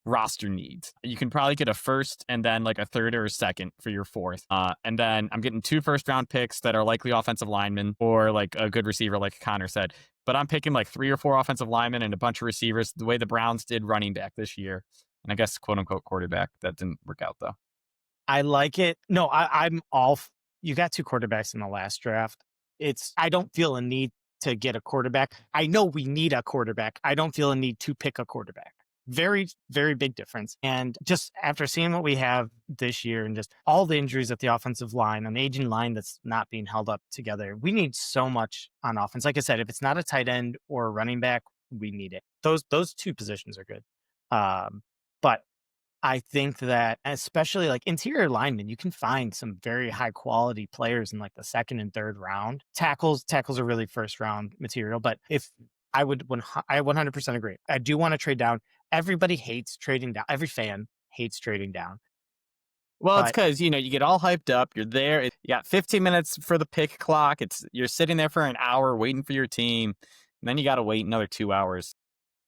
roster needs. You can probably get a first and then like a third or a second for your 4th. And then I'm getting 2 first-round picks that are likely offensive linemen or like a good receiver, like Connor said. But I'm picking like 3 or 4 offensive linemen and a bunch of receivers, the way the Browns did running back this year. And I guess quote unquote quarterback. That didn't work out though. I like it. No, I'm all. You got 2 quarterbacks in the last draft. I don't feel a need to get a quarterback. I know we need a quarterback. I don't feel a need to pick a quarterback. Very, very big difference. And just after seeing what we have this year and just all the injuries at the offensive line, an aging line that's not being held up together, we need so much on offense. Like I said, if it's not a tight end or a running back, we need it. Those 2 positions are good. But I think that especially like interior linemen, you can find some very high quality players in like the 2nd and 3rd round. Tackles are really 1st round material. But if I 100% agree. I do want to trade down. Everybody hates trading down. Every fan hates trading down. Well, it's because, you get all hyped up. You're there. You got 15 minutes for the pick clock. You're sitting there for an hour waiting for your team. And then you got to wait another 2 hours.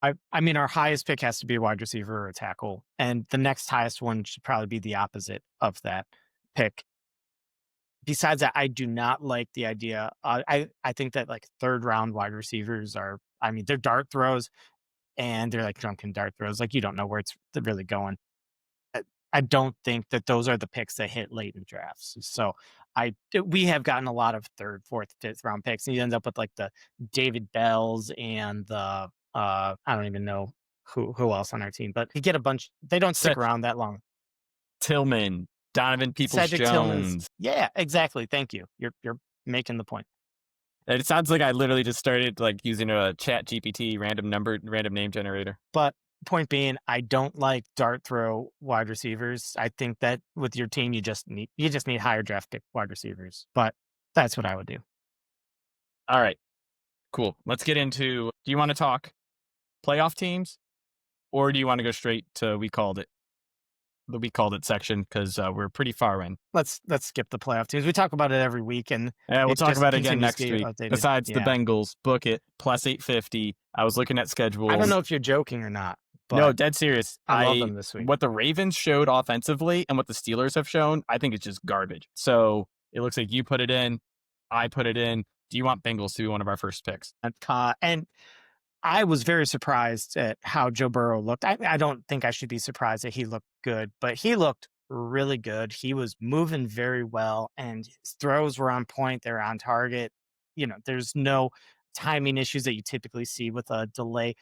I mean, our highest pick has to be a wide receiver or a tackle. And the next highest one should probably be the opposite of that pick. besides that, I do not like the idea. I think that like third round wide receivers are, I mean, they're dart throws and they're like drunken dart throws. Like you don't know where it's really going. I I don't think that those are the picks that hit late in drafts. So we have gotten a lot of third, fourth, fifth round picks, and you end up with like the David Bells and the I don't even know who else on our team, but you get a bunch. They don't stick around that long. Tillman, Donovan Peoples-Jones. Yeah, exactly. Thank you. You're making the point. It sounds like I literally just started like using a Chat GPT random name generator. But point being, I don't like dart throw wide receivers. I think that with your team, you just need higher draft pick wide receivers. But that's what I would do. All right, cool. Let's get into. Do you want to talk playoff teams, or do you want to go straight to we called it section because we're pretty far in. Let's skip the playoff teams. We talk about it every week, and we'll talk about it again next week. Updated. Besides the Bengals, book it plus 850. I was looking at schedules. I don't know if you're joking or not. But no, dead serious. I love them this week. What the Ravens showed offensively and what the Steelers have shown, I think it's just garbage. So it looks like you put it in, I put it in. Do you want Bengals to be one of our first picks? And I was very surprised at how Joe Burrow looked. I don't think I should be surprised that he looked good, but he looked really good. He was moving very well, and his throws were on point. They're on target. You know, there's no timing issues that you typically see with a delay,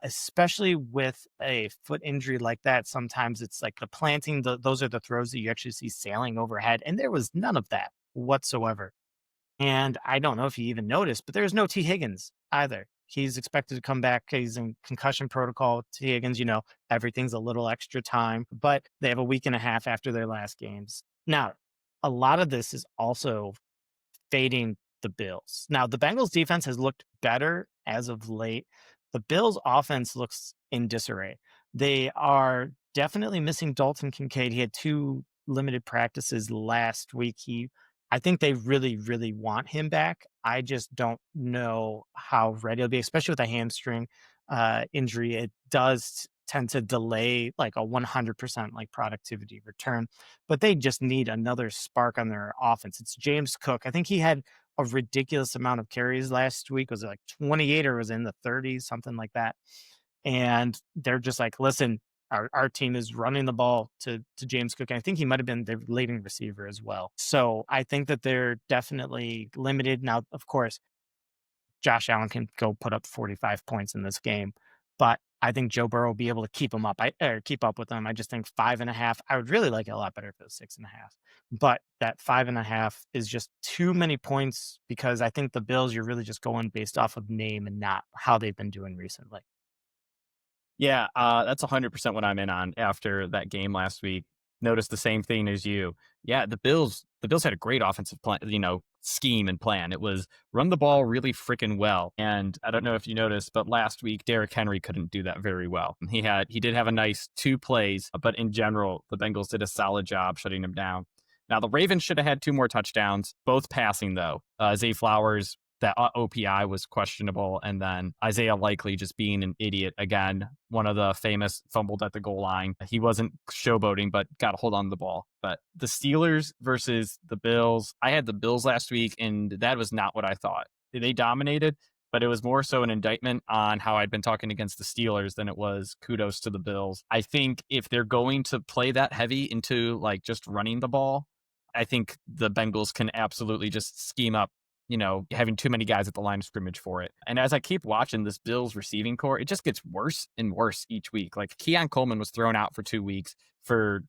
especially with a foot injury like that. Sometimes it's like the planting. Those are the throws that you actually see sailing overhead, and there was none of that whatsoever. And I don't know if you even noticed, but there's no T. Higgins either. He's expected to come back. He's in concussion protocol. T. Higgins, you know, everything's a little extra time, but they have a week and a half after their last games. Now, a lot of this is also fading the Bills. Now, the Bengals defense has looked better as of late. The Bills offense looks in disarray. They are definitely missing Dalton Kincaid. He had 2 limited practices last week. I think they really, really want him back. I just don't know how ready he'll be, especially with a hamstring injury. It does tend to delay like a 100% like productivity return, but they just need another spark on their offense. It's James Cook. I think he had a ridiculous amount of carries last week. Was it like 28 or was it in the 30s, something like that? And they're just like, listen, our team is running the ball to James Cook. And I think he might have been their leading receiver as well. So I think that they're definitely limited. Now, of course, Josh Allen can go put up 45 points in this game, but I think Joe Burrow will be able to keep up with them. I just think 5.5. I would really like it a lot better if it was 6.5. But that 5.5 is just too many points because I think the Bills, you're really just going based off of name and not how they've been doing recently. Yeah, that's 100% what I'm in on after that game last week. Noticed the same thing as you. Yeah, the Bills had a great offensive plan, scheme and plan. It was run the ball really freaking well. And I don't know if you noticed, but last week Derrick Henry couldn't do that very well. He did have a nice 2 plays, but in general, the Bengals did a solid job shutting him down. Now the Ravens should have had 2 more touchdowns, both passing though. Zay Flowers, that OPI was questionable, and then Isaiah Likely just being an idiot again. One of the famous fumbled at the goal line. He wasn't showboating, but got a hold on the ball. But the Steelers versus the Bills, I had the Bills last week, and that was not what I thought. They dominated, but it was more so an indictment on how I'd been talking against the Steelers than it was kudos to the Bills. I think if they're going to play that heavy into like just running the ball, I think the Bengals can absolutely just scheme up having too many guys at the line of scrimmage for it. And as I keep watching this Bills receiving core, it just gets worse and worse each week. Like Keon Coleman was thrown out for 2 weeks for,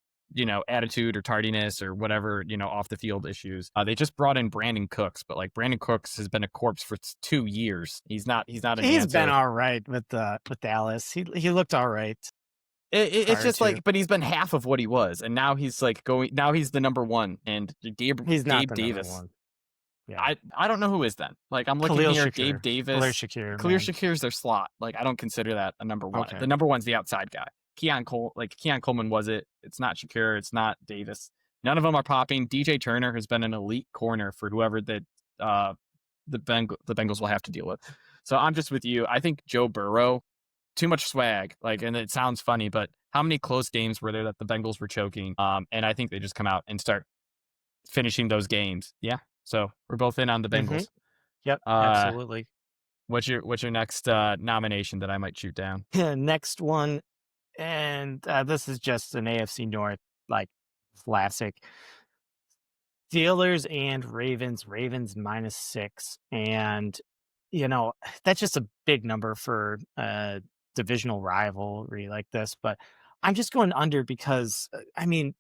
attitude or tardiness or whatever, off the field issues. They just brought in Brandon Cooks, but like Brandon Cooks has been a corpse for 2 years. He's not an answer. He's been all right with Dallas. He looked all right. It's just like, but he's been half of what he was. And now he's like now he's the number 1 and Gabe Davis. Yeah. I don't know who is then. Like I'm looking here, Gabe Davis, Khalil Shakir's their slot. Like I don't consider that a number 1. Okay. The number 1's the outside guy. Keon Coleman was it. It's not Shakir. It's not Davis. None of them are popping. DJ Turner has been an elite corner for whoever that the Bengals will have to deal with. So I'm just with you. I think Joe Burrow, too much swag. Like, and it sounds funny, but how many close games were there that the Bengals were choking? And I think they just come out and start finishing those games. Yeah. So we're both in on the Bengals. Yep, absolutely. What's your next nomination that I might shoot down? Next one, and this is just an AFC North like classic. Steelers and Ravens. Ravens -6, and that's just a big number for a divisional rivalry like this. But I'm just going under because I mean,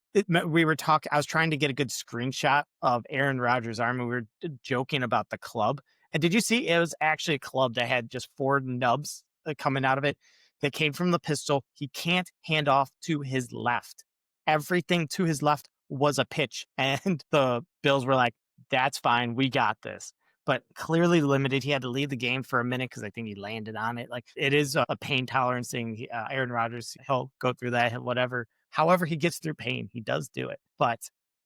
we were talking. I was trying to get a good screenshot of Aaron Rodgers' arm, and we were joking about the club. And did you see it was actually a club that had just 4 nubs coming out of it that came from the pistol? He can't hand off to his left. Everything to his left was a pitch, and the Bills were like, "That's fine, we got this." But clearly limited. He had to leave the game for a minute because I think he landed on it. Like, it is a pain tolerance thing. Aaron Rodgers, he'll go through that, whatever. However, he gets through pain. He does do it. But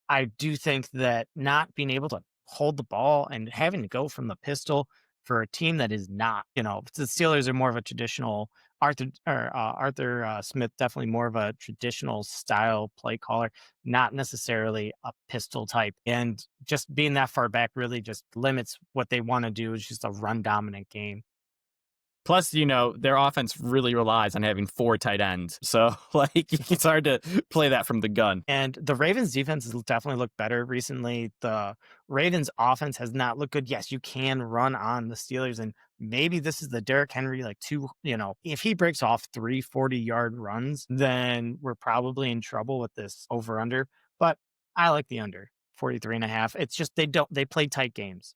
I do think that not being able to hold the ball and having to go from the pistol for a team that is not, the Steelers are more of a traditional Arthur Smith, definitely more of a traditional style play caller, not necessarily a pistol type. And just being that far back really just limits what they want to do. It's just a run dominant game. Plus, their offense really relies on having 4 tight ends. So, it's hard to play that from the gun. And the Ravens defense has definitely looked better recently. The Ravens offense has not looked good. Yes, you can run on the Steelers, and maybe this is the Derrick Henry, if he breaks off 3 40-yard runs, then we're probably in trouble with this over-under. But I like the under, 43.5. It's just they play tight games.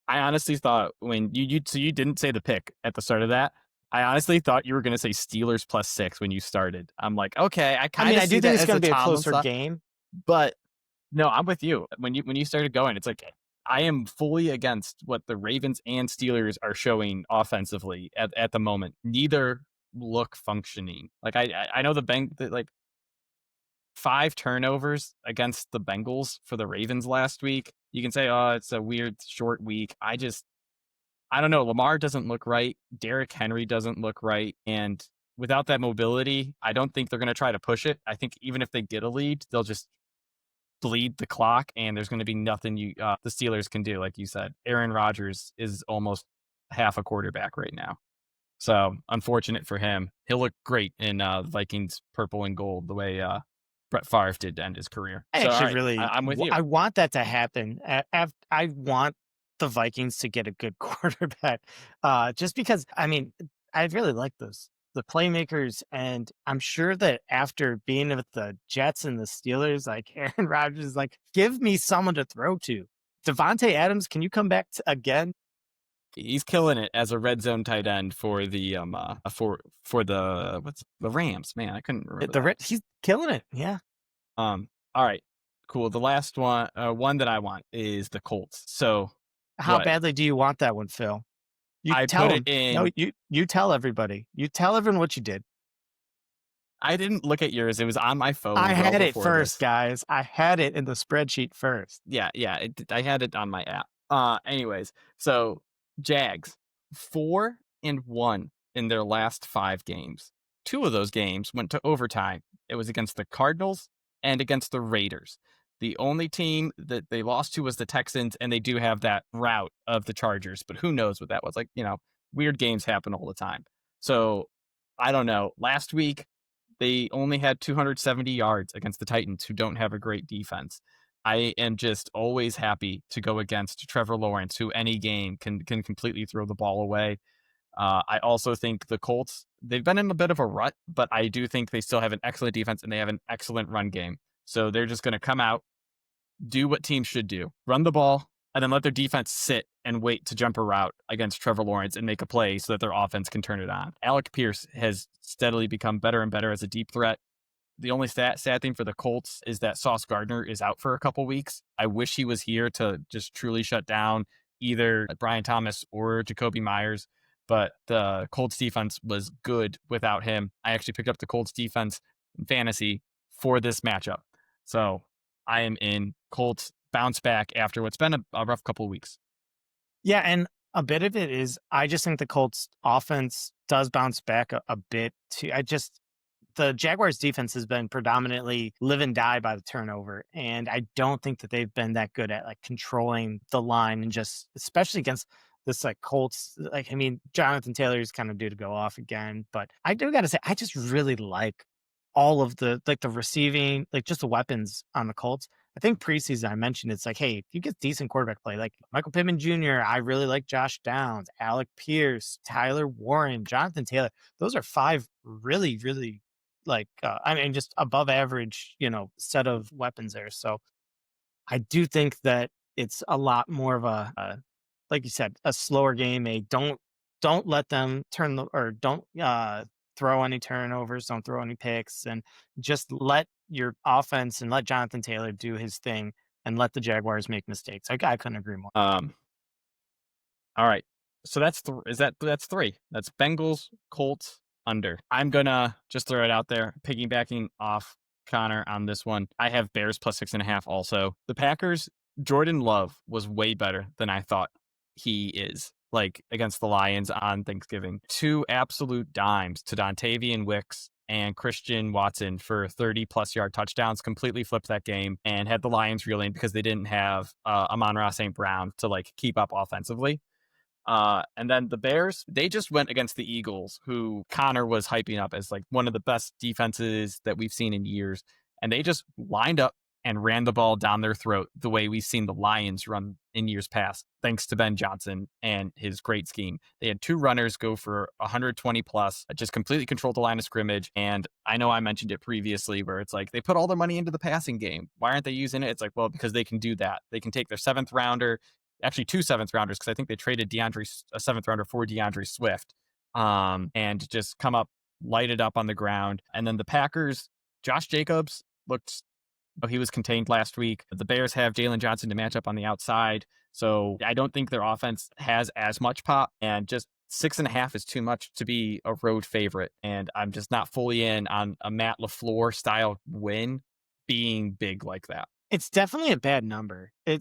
I honestly thought when you didn't say the pick at the start of that. I honestly thought you were going to say Steelers +6 when you started. I'm like, okay, I do think it's going to be a closer game, but no, I'm with you. When you started going, it's like I am fully against what the Ravens and Steelers are showing offensively at the moment. Neither look functioning. Like I know the 5 turnovers against the Bengals for the Ravens last week. You can say, oh, it's a weird short week. I don't know. Lamar doesn't look right. Derrick Henry doesn't look right. And without that mobility, I don't think they're going to try to push it. I think even if they get a lead, they'll just bleed the clock, and there's going to be nothing the Steelers can do. Like you said, Aaron Rodgers is almost half a quarterback right now. So unfortunate for him. He'll look great in Vikings purple and gold, the way Brett Favre did to end his career. I'm with you. I want that to happen. I want the Vikings to get a good quarterback, just because, I really like the playmakers, and I'm sure that after being with the Jets and the Steelers, like Aaron Rodgers is like, give me someone to throw to. Devontae Adams, can you come back again? He's killing it as a red zone tight end for the for the Rams. Man, I couldn't remember. He's killing it. Yeah. All right, cool. The last one that I want is the Colts. So how badly do you want that one, Phil? I tell put it in. No, you tell everybody. You tell everyone what you did. I didn't look at yours. It was on my phone. I had it first, guys. I had it in the spreadsheet first. Yeah. I had it on my app. Anyways, so Jags 4-1 in their last 5 games. 2 of those games went to overtime. It was against the Cardinals and against the Raiders. The only team that they lost to was the Texans, and they do have that route of the Chargers, but who knows what that was. Like, weird games happen all the time. So I don't know. Last week, they only had 270 yards against the Titans, who don't have a great defense. I am just always happy to go against Trevor Lawrence, who any game can completely throw the ball away. I also think the Colts, they've been in a bit of a rut, but I do think they still have an excellent defense and they have an excellent run game. So they're just going to come out, do what teams should do, run the ball, and then let their defense sit and wait to jump a route against Trevor Lawrence and make a play so that their offense can turn it on. Alec Pierce has steadily become better and better as a deep threat. The only sad thing for the Colts is that Sauce Gardner is out for a couple weeks. I wish he was here to just truly shut down either Brian Thomas or Jacoby Myers, but the Colts defense was good without him. I actually picked up the Colts defense in fantasy for this matchup. So I am in. Colts bounce back after what's been a rough couple of weeks. Yeah, and a bit of it is I just think the Colts offense does bounce back a bit too. the Jaguars defense has been predominantly live and die by the turnover. And I don't think that they've been that good at like controlling the line and just, especially against this like Colts. Like, I mean, Jonathan Taylor is kind of due to go off again, but I do got to say, I just really like all of the receiving, like just the weapons on the Colts. I think preseason I mentioned it's like, hey, if you get decent quarterback play, like Michael Pittman Jr., I really like Josh Downs, Alec Pierce, Tyler Warren, Jonathan Taylor. Those are 5 really, really like, I mean, just above average, set of weapons there. So I do think that it's a lot more of like you said, a slower game. Don't let them don't throw any turnovers, don't throw any picks, and just let your offense and let Jonathan Taylor do his thing and let the Jaguars make mistakes. I couldn't agree more. All right. So that's 3. That's Bengals, Colts, under. I'm gonna just throw it out there, piggybacking off Connor on this one. I have Bears plus 6.5 also. The Packers, Jordan Love was way better than I thought he is. Like against the Lions on Thanksgiving. 2 absolute dimes to Dontavian Wicks and Christian Watson for 30-plus yard touchdowns, completely flipped that game and had the Lions reeling because they didn't have Amon-Ra St. Brown to like keep up offensively. And then the Bears, they just went against the Eagles, who Connor was hyping up as like one of the best defenses that we've seen in years. And they just lined up and ran the ball down their throat the way we've seen the Lions run in years past, thanks to Ben Johnson and his great scheme. They had 2 runners go for 120 plus, just completely controlled the line of scrimmage. And I know I mentioned it previously where it's like they put all their money into the passing game. Why aren't they using it? It's like, well, because they can do that. They can take their 7th rounder, actually 2 7th rounders, because I think they traded a 7th rounder for DeAndre Swift, and just come up, light it up on the ground. And then the Packers, Josh Jacobs looked, he was contained last week. The Bears have Jalen Johnson to match up on the outside. So I don't think their offense has as much pop, and just 6.5 is too much to be a road favorite. And I'm just not fully in on a Matt LaFleur style win being big like that. It's definitely a bad number. I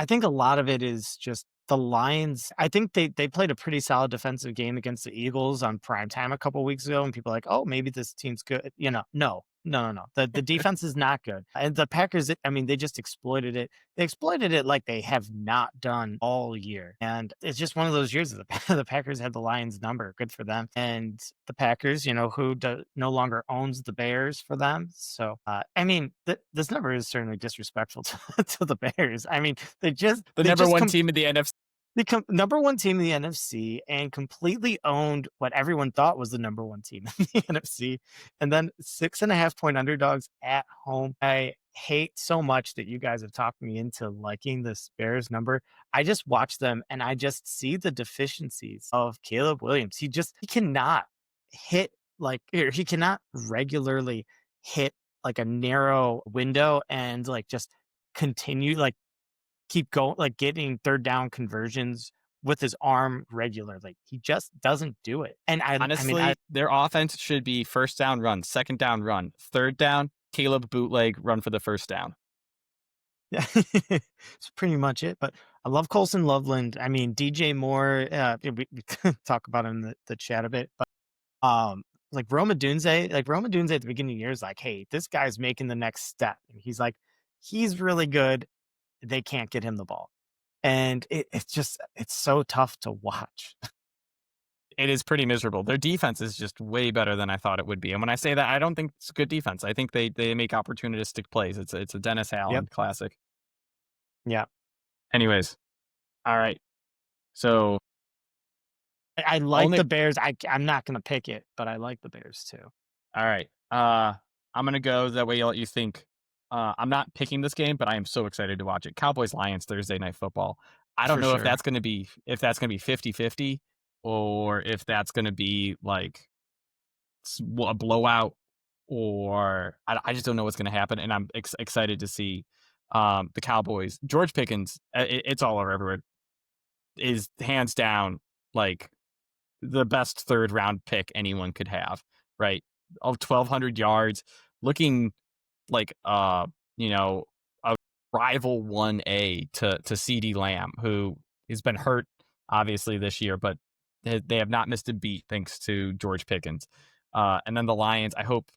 think a lot of it is just the Lions. I think they played a pretty solid defensive game against the Eagles on primetime a couple of weeks ago, and people are like, oh, maybe this team's good. No. The defense is not good. And the Packers, they just exploited it. They exploited it like they have not done all year. And it's just one of those years that the Packers had the Lions number. Good for them. And the Packers, who no longer owns the Bears for them. So, this number is certainly disrespectful to the Bears. They number one team in the NFC. The number 1 team in the NFC and completely owned what everyone thought was the number 1 team in the NFC. And then 6.5 point underdogs at home. I hate so much that you guys have talked me into liking this Bears number. I just watch them and I just see the deficiencies of Caleb Williams. He cannot hit he cannot regularly hit like a narrow window and like just continue keep going, like getting 3rd down conversions with his arm regularly. He just doesn't do it. And honestly, their offense should be 1st down run, 2nd down run, 3rd down, Caleb bootleg, run for the 1st down. Yeah, it's pretty much it. But I love Colson Loveland. DJ Moore, we talk about him in the chat a bit, but like Roma Dunze at the beginning of the year is like, hey, this guy's making the next step. And he's really good. They can't get him the ball. And it's so tough to watch. It is pretty miserable. Their defense is just way better than I thought it would be. And when I say that, I don't think it's good defense. I think they make opportunistic plays. It's a Dennis Allen classic. Yeah. Anyways. All right. So I like the Bears. I'm not going to pick it, but I like the Bears too. All right. I'm going to go that way. I'll let you think. I'm not picking this game, but I am so excited to watch it. Cowboys Lions Thursday Night Football. I don't know if that's going to be 50-50 or if that's going to be like a blowout, or I just don't know what's going to happen. And I'm excited to see the Cowboys. George Pickens, it's all over everywhere, is hands down like the best 3rd round pick anyone could have, right? Of 1,200 yards, looking like a rival 1A to CeeDee Lamb, who has been hurt obviously this year, but they have not missed a beat thanks to George Pickens. And then the Lions, I hope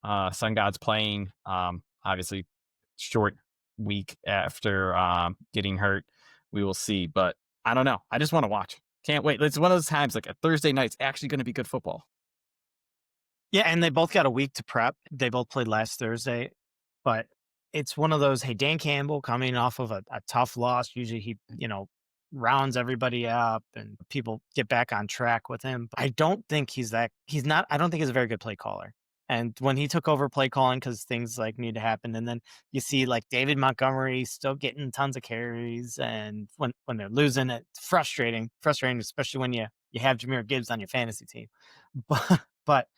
Sun God's playing. Obviously, short week after getting hurt. We will see. But I don't know. I just want to watch. Can't wait. It's one of those times, like a Thursday night's actually going to be good football. Yeah, and they both got a week to prep. They both played last Thursday. But it's one of those, hey, Dan Campbell coming off of a tough loss. Usually he, rounds everybody up and people get back on track with him. But I don't think I don't think he's a very good play caller. And when he took over play calling, because things like need to happen, and then you see like David Montgomery still getting tons of carries, and when they're losing, it's frustrating, especially when you have Jahmyr Gibbs on your fantasy team. But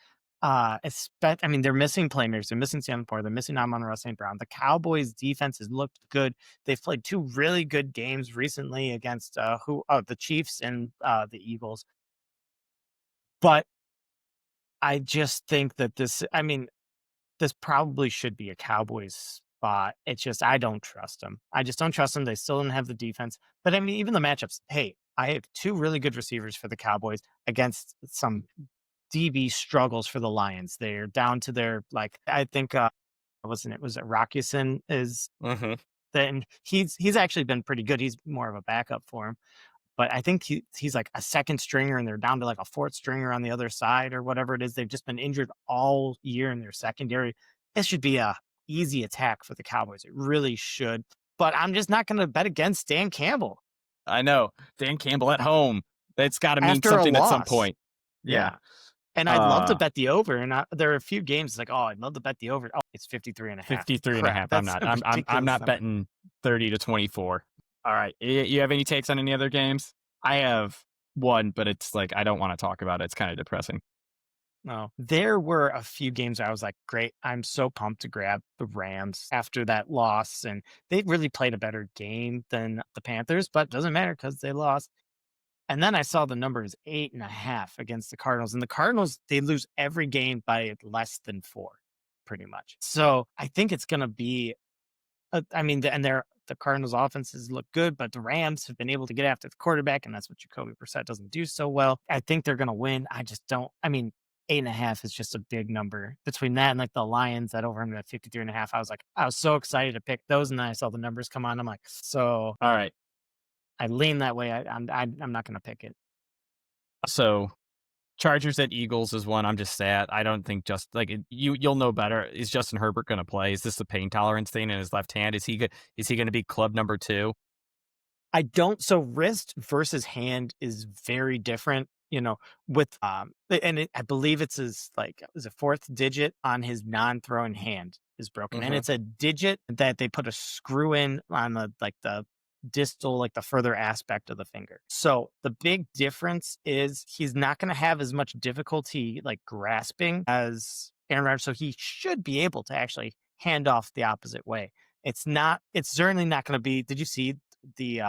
they're missing playmakers. They're missing Sam Ford. They're missing Amon-Ra St. Brown. The Cowboys' defense has looked good. They've played 2 really good games recently against the Chiefs and the Eagles. But I just think that this probably should be a Cowboys spot. It's just I don't trust them. I just don't trust them. They still don't have the defense. But I mean, even the matchups. Hey, I have 2 really good receivers for the Cowboys against some DB struggles for the Lions. They're down to their I think was it Rockison is then he's actually been pretty good. He's more of a backup for him. But I think he's like a second stringer and they're down to like a 4th stringer on the other side or whatever it is. They've just been injured all year in their secondary. It should be a easy attack for the Cowboys. It really should. But I'm just not going to bet against Dan Campbell. I know. Dan Campbell at home. That's got to mean something at some point. Yeah. And I'd love to bet the over. And there are a few games like, I'd love to bet the over. Oh, it's 53.5. 53.5. I'm not betting 30 to 24. All right. You have any takes on any other games? I have one, but it's like I don't want to talk about it. It's kind of depressing. No, there were a few games I was like, great. I'm so pumped to grab the Rams after that loss. And they really played a better game than the Panthers, but it doesn't matter because they lost. And then I saw the number is 8.5 against the Cardinals. And the Cardinals, they lose every game by less than 4, pretty much. So I think it's going to be, the Cardinals' offenses look good, but the Rams have been able to get after the quarterback, and that's what Jacoby Brissett doesn't do so well. I think they're going to win. I just don't. 8.5 is just a big number. Between that and like the Lions at over at 53.5, I was so excited to pick those, and then I saw the numbers come on. I'm like, so all right. I lean that way. I'm not going to pick it. So Chargers at Eagles is one I'm just sad. I don't think you'll know better. Is Justin Herbert going to play? Is this a pain tolerance thing in his left hand? Is he going to be club number 2? I don't. So wrist versus hand is very different. With I believe it's his is a 4th digit on his non-throwing hand is broken, and it's a digit that they put a screw in on the distal, the further aspect of the finger. So the big difference is he's not going to have as much difficulty grasping as Aaron Rodgers. So he should be able to actually hand off the opposite way. It's certainly not going to be. Did you see the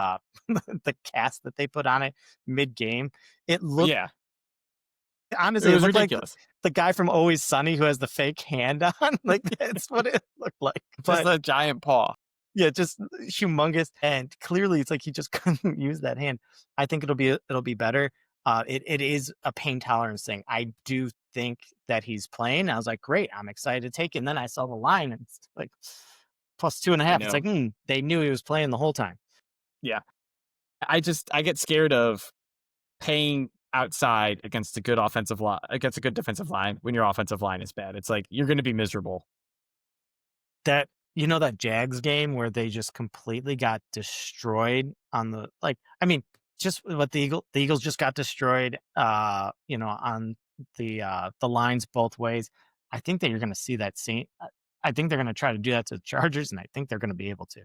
the cast that they put on it mid-game? It looked, honestly, it looked ridiculous. Like the guy from Always Sunny who has the fake hand on. It's what it looked like. Just a giant paw. Yeah, just humongous, and clearly it's like he just couldn't use that hand. I think it'll be better. It is a pain tolerance thing. I do think that he's playing. I was like, great, I'm excited to take it. And then I saw the line, and it's like plus 2.5. It's like they knew he was playing the whole time. Yeah, I get scared of paying outside against a good offensive line, against a good defensive line when your offensive line is bad. It's like you're going to be miserable. That Jags game where they just completely got destroyed on the just what the Eagles just got destroyed on the lines both ways. I think that you're going to see that scene. I think they're going to try to do that to the Chargers, and I think they're going to be able to.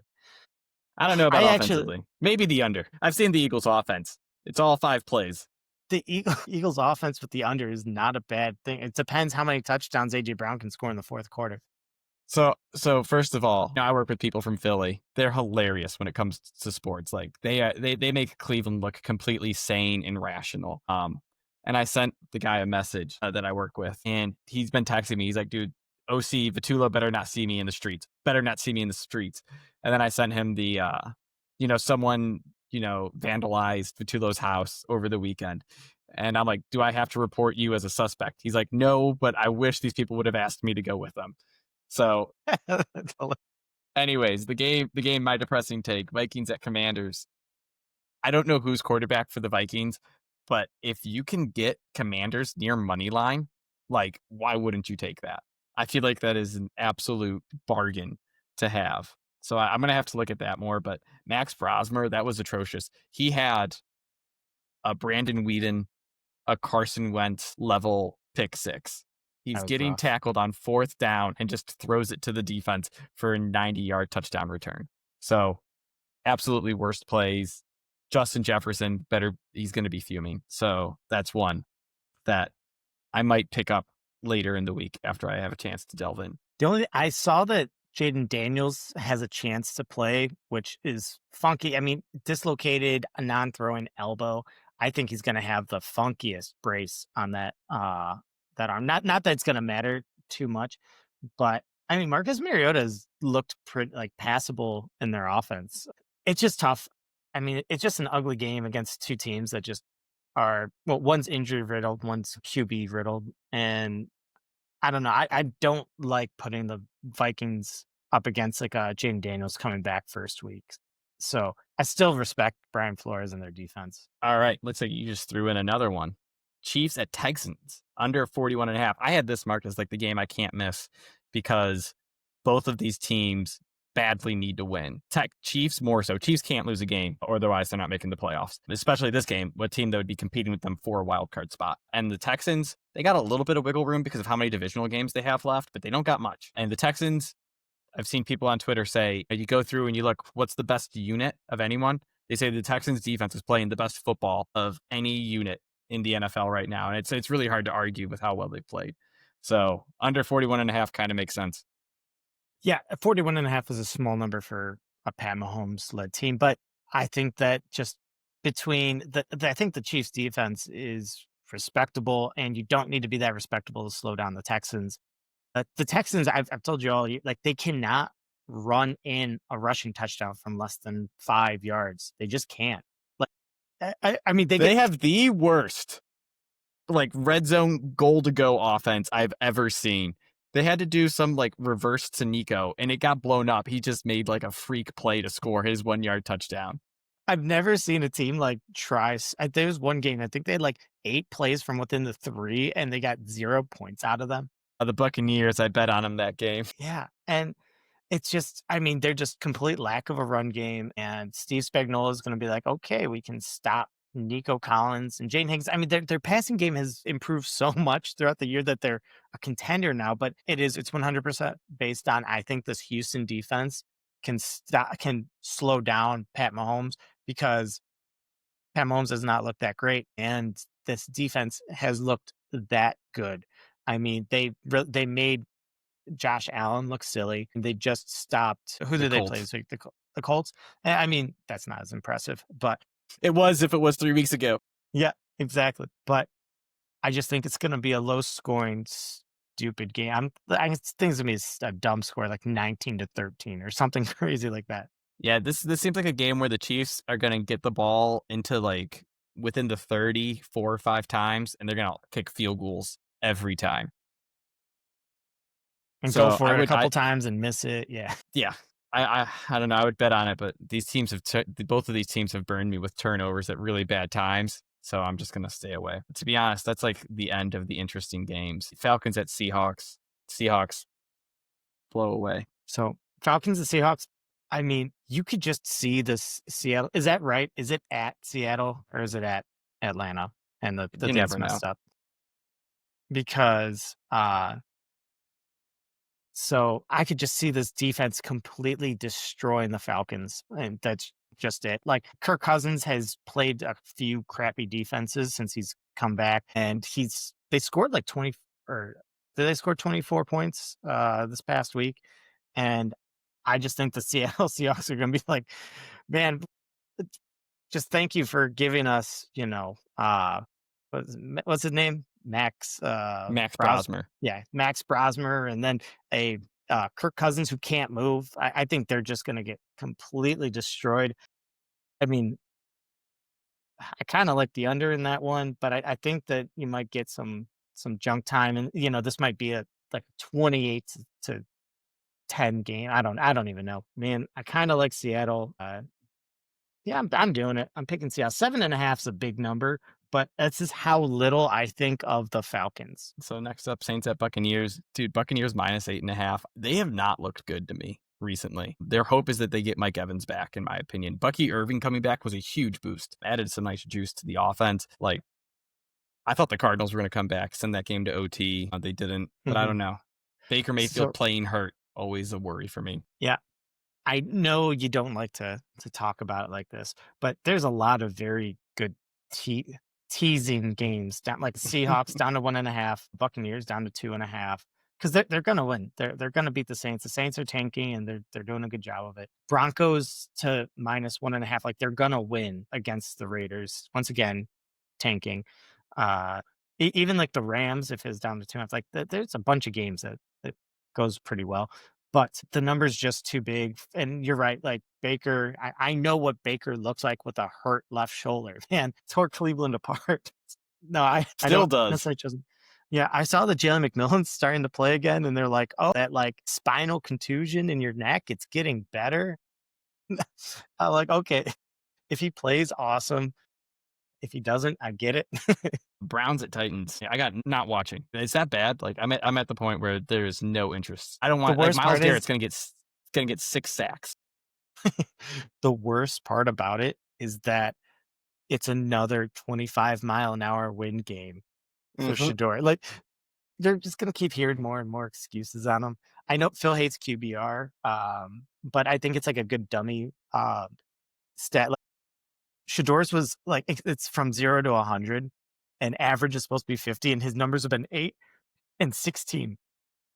I don't know about offensively. Maybe the under. I've seen the Eagles offense. It's all 5 plays. The Eagles offense with the under is not a bad thing. It depends how many touchdowns A.J. Brown can score in the 4th quarter. So first of all, I work with people from Philly. They're hilarious when it comes to sports. They make Cleveland look completely sane and rational. And I sent the guy a message that I work with, and he's been texting me. He's like, dude, OC Vitula better not see me in the streets. And then I sent him the, someone, vandalized Vitula's house over the weekend. And I'm like, do I have to report you as a suspect? He's like, no, but I wish these people would have asked me to go with them. So anyways, the game, my depressing take, Vikings at Commanders. I don't know who's quarterback for the Vikings, but if you can get Commanders near money line, like, why wouldn't you take that? I feel like that is an absolute bargain to have. So I'm going to have to look at that more. But Max Brosmer, that was atrocious. He had a Brandon Whedon, a Carson Wentz level pick six. He's getting rough. tackled on 4th down and just throws it to the defense for a 90-yard touchdown return. So absolutely worst plays. Justin Jefferson, he's going to be fuming. So that's one that I might pick up later in the week after I have a chance to delve in. I saw that Jaden Daniels has a chance to play, which is funky. I mean, dislocated a non-throwing elbow. I think he's going to have the funkiest brace on that that arm. Not that it's going to matter too much, but I mean, Marcus Mariota's looked pretty passable in their offense. It's just tough. I mean, it's just an ugly game against two teams that just are, well, one's injury riddled, one's QB riddled, and I don't know. I don't like putting the Vikings up against like Jaden Daniels coming back first week. So I still respect Brian Flores and their defense. All right. Let's say you just threw in another one. Chiefs at Texans under 41.5. I had this marked as like the game I can't miss because both of these teams badly need to win. Chiefs more so. Chiefs can't lose a game, or otherwise they're not making the playoffs. Especially this game, what team that would be competing with them for a wild card spot. And the Texans, they got a little bit of wiggle room because of how many divisional games they have left, but they don't got much. And the Texans, I've seen people on Twitter say, you go through and you look, what's the best unit of anyone? They say the Texans defense is playing the best football of any unit in the NFL right now. And it's really hard to argue with how well they played. So under 41.5 kind of makes sense. Yeah, 41.5 is a small number for a Pat Mahomes led team, but I think that just between I think the Chiefs defense is respectable, and you don't need to be that respectable to slow down the Texans. The Texans, I've told you all, like, they cannot run in a rushing touchdown from less than 5 yards. They just can't. Like, I mean, they have the worst like red zone goal to go offense I've ever seen. They had to do some like reverse to Nico and it got blown up. He just made like a freak play to score his 1-yard touchdown. I've never seen a team like try. There was one game, I think they had like 8 plays from within the 3 and they got 0 points out of them. The Buccaneers, I bet on them that game. Yeah. And it's just, I mean, they're just complete lack of a run game. And Steve Spagnuolo is going to be like, okay, we can stop Nico Collins and Jane Higgins. I mean, their passing game has improved so much throughout the year that they're a contender now, but it's 100% based on, I think this Houston defense can slow down Pat Mahomes, because Pat Mahomes does not look that great. And this defense has looked that good. I mean, they made Josh Allen look silly. They just stopped. Who did they play this week? The Colts. I mean, that's not as impressive, but it was if it was 3 weeks ago. Yeah, exactly. But I just think it's going to be a low-scoring, stupid game. I think it's going to be a dumb score, like 19-13 or something crazy like that. Yeah, this seems like a game where the Chiefs are going to get the ball into like within the 30 4 or 5 times, and they're going to kick field goals every time. And so go for it a couple times and miss it. Yeah. Yeah. I don't know. I would bet on it, but these teams both of these teams have burned me with turnovers at really bad times. So I'm just going to stay away. But to be honest, that's like the end of the interesting games. Falcons at Seahawks. Seahawks blow away. So Falcons and Seahawks. I mean, you could just see this Seattle. Is that right? Is it at Seattle or is it at Atlanta? And the thing's messed up. Because so I could just see this defense completely destroying the Falcons. And that's just it. Like, Kirk Cousins has played a few crappy defenses since he's come back. And they scored like 20, or did they score 24 points this past week? And I just think the Seattle Seahawks are going to be like, man, just thank you for giving us, what's his name? Max Brosmer. Yeah, Max Brosmer, and then a Kirk Cousins who can't move. I think they're just going to get completely destroyed. I mean, I kind of like the under in that one, but I think that you might get some junk time, and this might be a like 28 to 10 game. I don't even know, man. I kind of like Seattle. Yeah, I'm doing it. I'm picking Seattle. 7.5 is a big number, but that's just how little I think of the Falcons. So next up, Saints at Buccaneers. Dude, Buccaneers -8.5. They have not looked good to me recently. Their hope is that they get Mike Evans back, in my opinion. Bucky Irving coming back was a huge boost. Added some nice juice to the offense. Like, I thought the Cardinals were going to come back, send that game to OT. They didn't, but I don't know. Baker Mayfield playing hurt, always a worry for me. Yeah. I know you don't like to talk about it like this, but there's a lot of very good teasing games down, like Seahawks down to 1.5, Buccaneers down to 2.5, because they're gonna win. They're gonna beat the Saints. The Saints are tanking and they're doing a good job of it. Broncos to -1.5, like they're gonna win against the Raiders once again, tanking. Even like the Rams, if it's down to 2.5, like there's a bunch of games that goes pretty well. But the number's just too big. And you're right. Like Baker, I know what Baker looks like with a hurt left shoulder. Man, tore Cleveland apart. No, I Still does. Yeah, I saw the Jalen McMillan's starting to play again, and they're like, oh, that like spinal contusion in your neck, it's getting better. I'm like, okay, if he plays, awesome. If he doesn't, I get it. Browns at Titans. Yeah, I got not watching. Is that bad? Like I'm at the point where there's no interest. I don't want like Myles Garrett's gonna get 6 sacks. The worst part about it is that it's another 25-mile-an-hour wind game for Shador. Like they're just gonna keep hearing more and more excuses on him. I know Phil hates QBR, but I think it's like a good dummy stat. Like, Shador's was like it's from 0 to 100, and average is supposed to be 50, and his numbers have been 8 and 16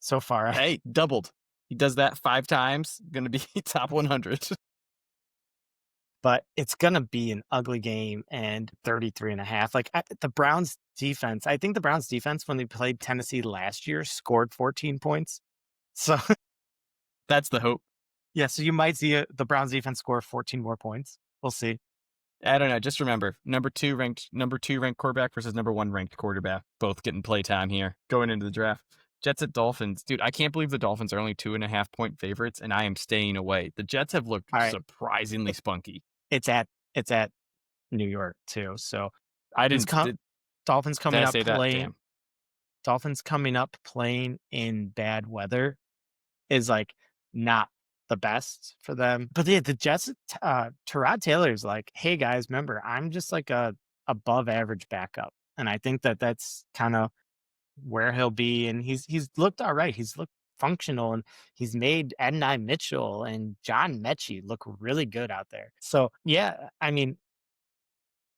so far. Hey, doubled. He does that 5 times, gonna be top 100. But it's gonna be an ugly game, and 33.5. Like the Browns defense, I think the Browns defense when they played Tennessee last year scored 14 points. So that's the hope. Yeah, so you might see the Browns defense score 14 more points. We'll see. I don't know. Just remember, number two ranked quarterback versus number 1 ranked quarterback, both getting play time here going into the draft. Jets at Dolphins. Dude, I can't believe the Dolphins are only 2.5 point favorites, and I am staying away. The Jets have looked surprisingly spunky. It's at New York too, so Dolphins coming up playing. Dolphins coming up playing in bad weather is like not the best for them. But the Jets, Tyrod Taylor's like, hey guys, remember, I'm just like a above average backup. And I think that's kind of where he'll be. And he's looked all right. He's looked functional, and he's made Adonai Mitchell and John Mechie look really good out there. So yeah, I mean,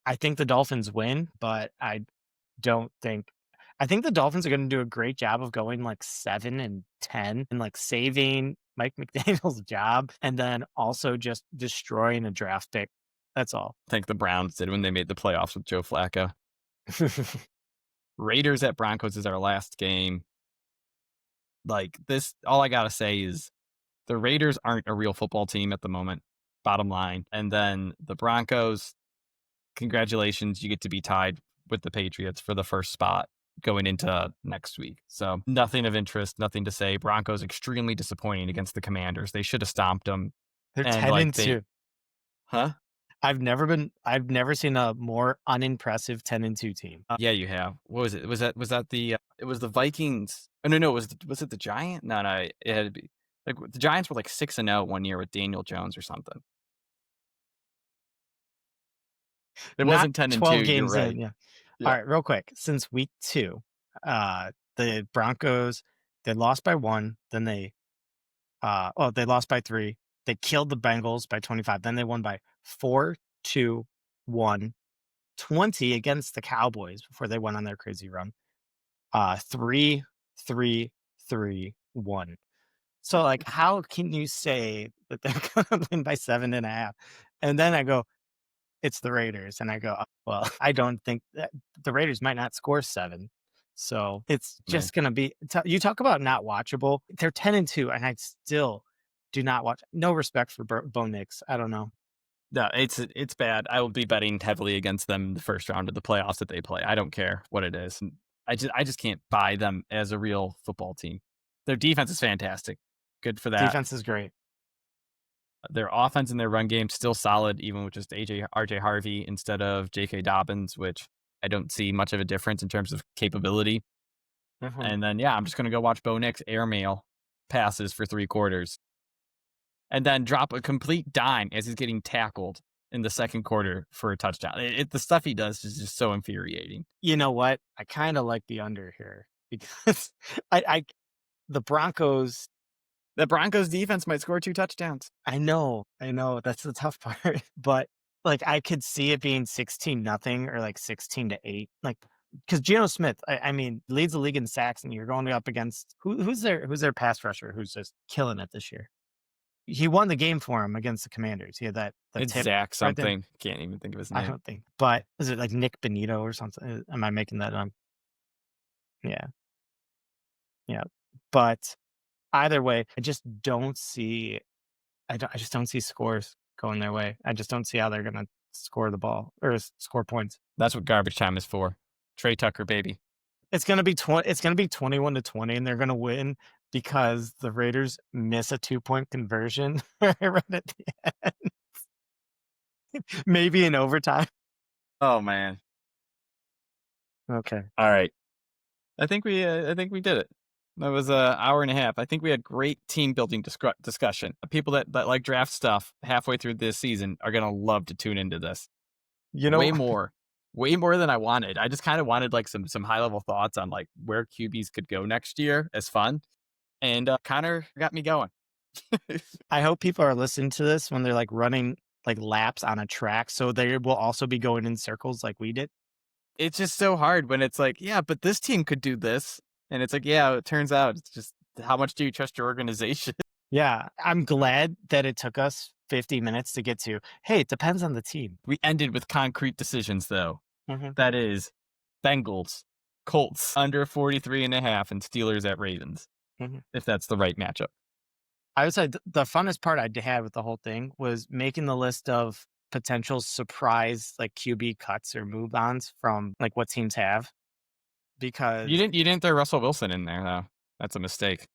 I think the Dolphins win, but I think the Dolphins are going to do a great job of going like 7-10 and like saving Mike McDaniel's job, and then also just destroying a draft pick. That's all. I think the Browns did when they made the playoffs with Joe Flacco. Raiders at Broncos is our last game. Like this, all I got to say is the Raiders aren't a real football team at the moment, bottom line. And then the Broncos, congratulations, you get to be tied with the Patriots for the first spot going into next week. So nothing of interest, nothing to say. Broncos extremely disappointing against the Commanders. They should have stomped them. They're 10-2. Huh? I've never seen a more unimpressive 10-2 team. Yeah, you have. What was it? Was that the it was the Vikings? Oh no, was it the Giants? No, it had to be like the Giants were like 6-0 one year with Daniel Jones or something. It wasn't 10-2. 12 games right. in, yeah. All right, real quick. Since week 2, the Broncos, they lost by 1, then they lost by 3. They killed the Bengals by 25. Then they won by 4-2-1, 20 against the Cowboys before they went on their crazy run. 3-3-3-1. So like, how can you say that they're gonna win by 7.5? And then I go, it's the Raiders, and I go, well, I don't think that the Raiders might not score 7. So it's just going to be, you talk about not watchable. They're 10-2, and I still do not watch. No respect for Bo Nix. I don't know. No, it's bad. I will be betting heavily against them in the first round of the playoffs that they play. I don't care what it is. I just can't buy them as a real football team. Their defense is fantastic. Good for that. Defense is great. Their offense and their run game still solid, even with just RJ Harvey instead of J.K. Dobbins, which I don't see much of a difference in terms of capability. Mm-hmm. And then, I'm just going to go watch Bo Nix airmail passes for 3 quarters and then drop a complete dime as he's getting tackled in the second quarter for a touchdown. The stuff he does is just so infuriating. You know what? I kind of like the under here because the Broncos. The Broncos defense might score 2 touchdowns. I know. That's the tough part. But like, I could see it being 16-0 or like 16-8. Like, because Geno Smith, I mean, leads the league in sacks, and you're going up against who's their pass rusher who's just killing it this year. He won the game for him against the Commanders. He had that. It's Zach something. Can't even think of his name. I don't think. But is it like Nick Benito or something? Am I making that up? Yeah. But either way, I just don't see. I just don't see scores going their way. I just don't see how they're gonna score the ball or score points. That's what garbage time is for. Trey Tucker, baby. It's gonna be 21-20, and they're gonna win because the Raiders miss a 2-point conversion right at the end. Maybe in overtime. Oh man. Okay. All right. I think we did it. That was an hour and a half. I think we had great team building discussion. People that like draft stuff halfway through this season are gonna love to tune into this. Way more than I wanted. I just kind of wanted like some high level thoughts on like where QBs could go next year as fun, and Connor got me going. I hope people are listening to this when they're like running like laps on a track, so they will also be going in circles like we did. It's just so hard when it's like, yeah, but this team could do this. And it's like, yeah, it turns out it's just how much do you trust your organization? Yeah, I'm glad that it took us 50 minutes to get to, hey, it depends on the team. We ended with concrete decisions, though. Mm-hmm. That is Bengals, Colts under 43.5, and Steelers at Ravens, if that's the right matchup. I would say the funnest part I had with the whole thing was making the list of potential surprise like QB cuts or move-ons from like what teams have. Because you didn't throw Russell Wilson in there though. That's a mistake.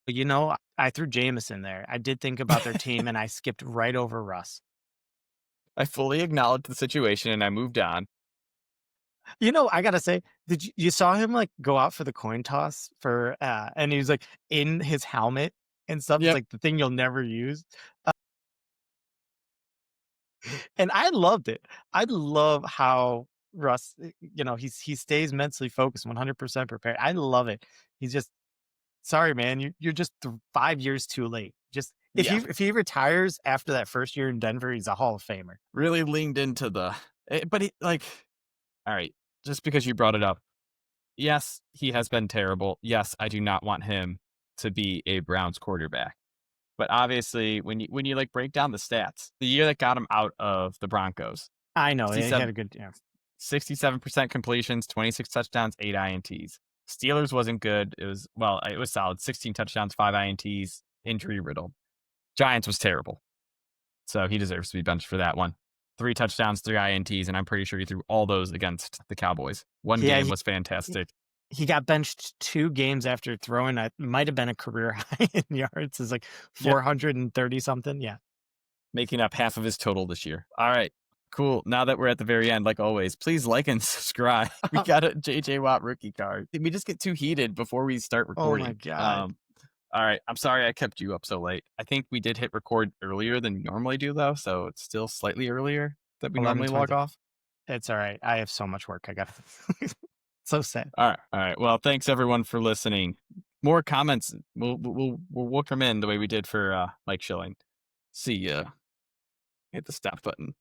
You know, I threw Jameis in there. I did think about their team, and I skipped right over Russ. I fully acknowledged the situation, and I moved on. You know, I gotta say, you saw him like go out for the coin toss for, and he was like in his helmet and stuff. Yep. It's like the thing you'll never use. And I loved it. I love how Russ, you know, he stays mentally focused, 100% prepared. I love it. He's just, sorry, man, you're just 5 years too late. Just if he retires after that first year in Denver, he's a Hall of Famer. Really leaned into but he like, all right, just because you brought it up, yes, he has been terrible. Yes, I do not want him to be a Browns quarterback. But obviously, when you like break down the stats, the year that got him out of the Broncos, I know he had a good 67% completions, 26 touchdowns, 8 INTs. Steelers wasn't good. It was solid. 16 touchdowns, 5 INTs, injury riddled. Giants was terrible. So he deserves to be benched for that one. 3 touchdowns, 3 INTs, and I'm pretty sure he threw all those against the Cowboys. One game was fantastic. He got benched 2 games after throwing might have been a career high in yards. It's like 430 something. Yeah. Making up half of his total this year. All right. Cool. Now that we're at the very end, like always, please like and subscribe. We got a JJ Watt rookie card. We just get too heated before we start recording. Oh my God. All right. I'm sorry I kept you up so late. I think we did hit record earlier than we normally do, though. So it's still slightly earlier that we normally log off. It's all right. I have so much work. I got so sad. All right. Well, thanks everyone for listening. More comments. We'll come in the way we did for Mike Schilling. See ya. Hit the stop button.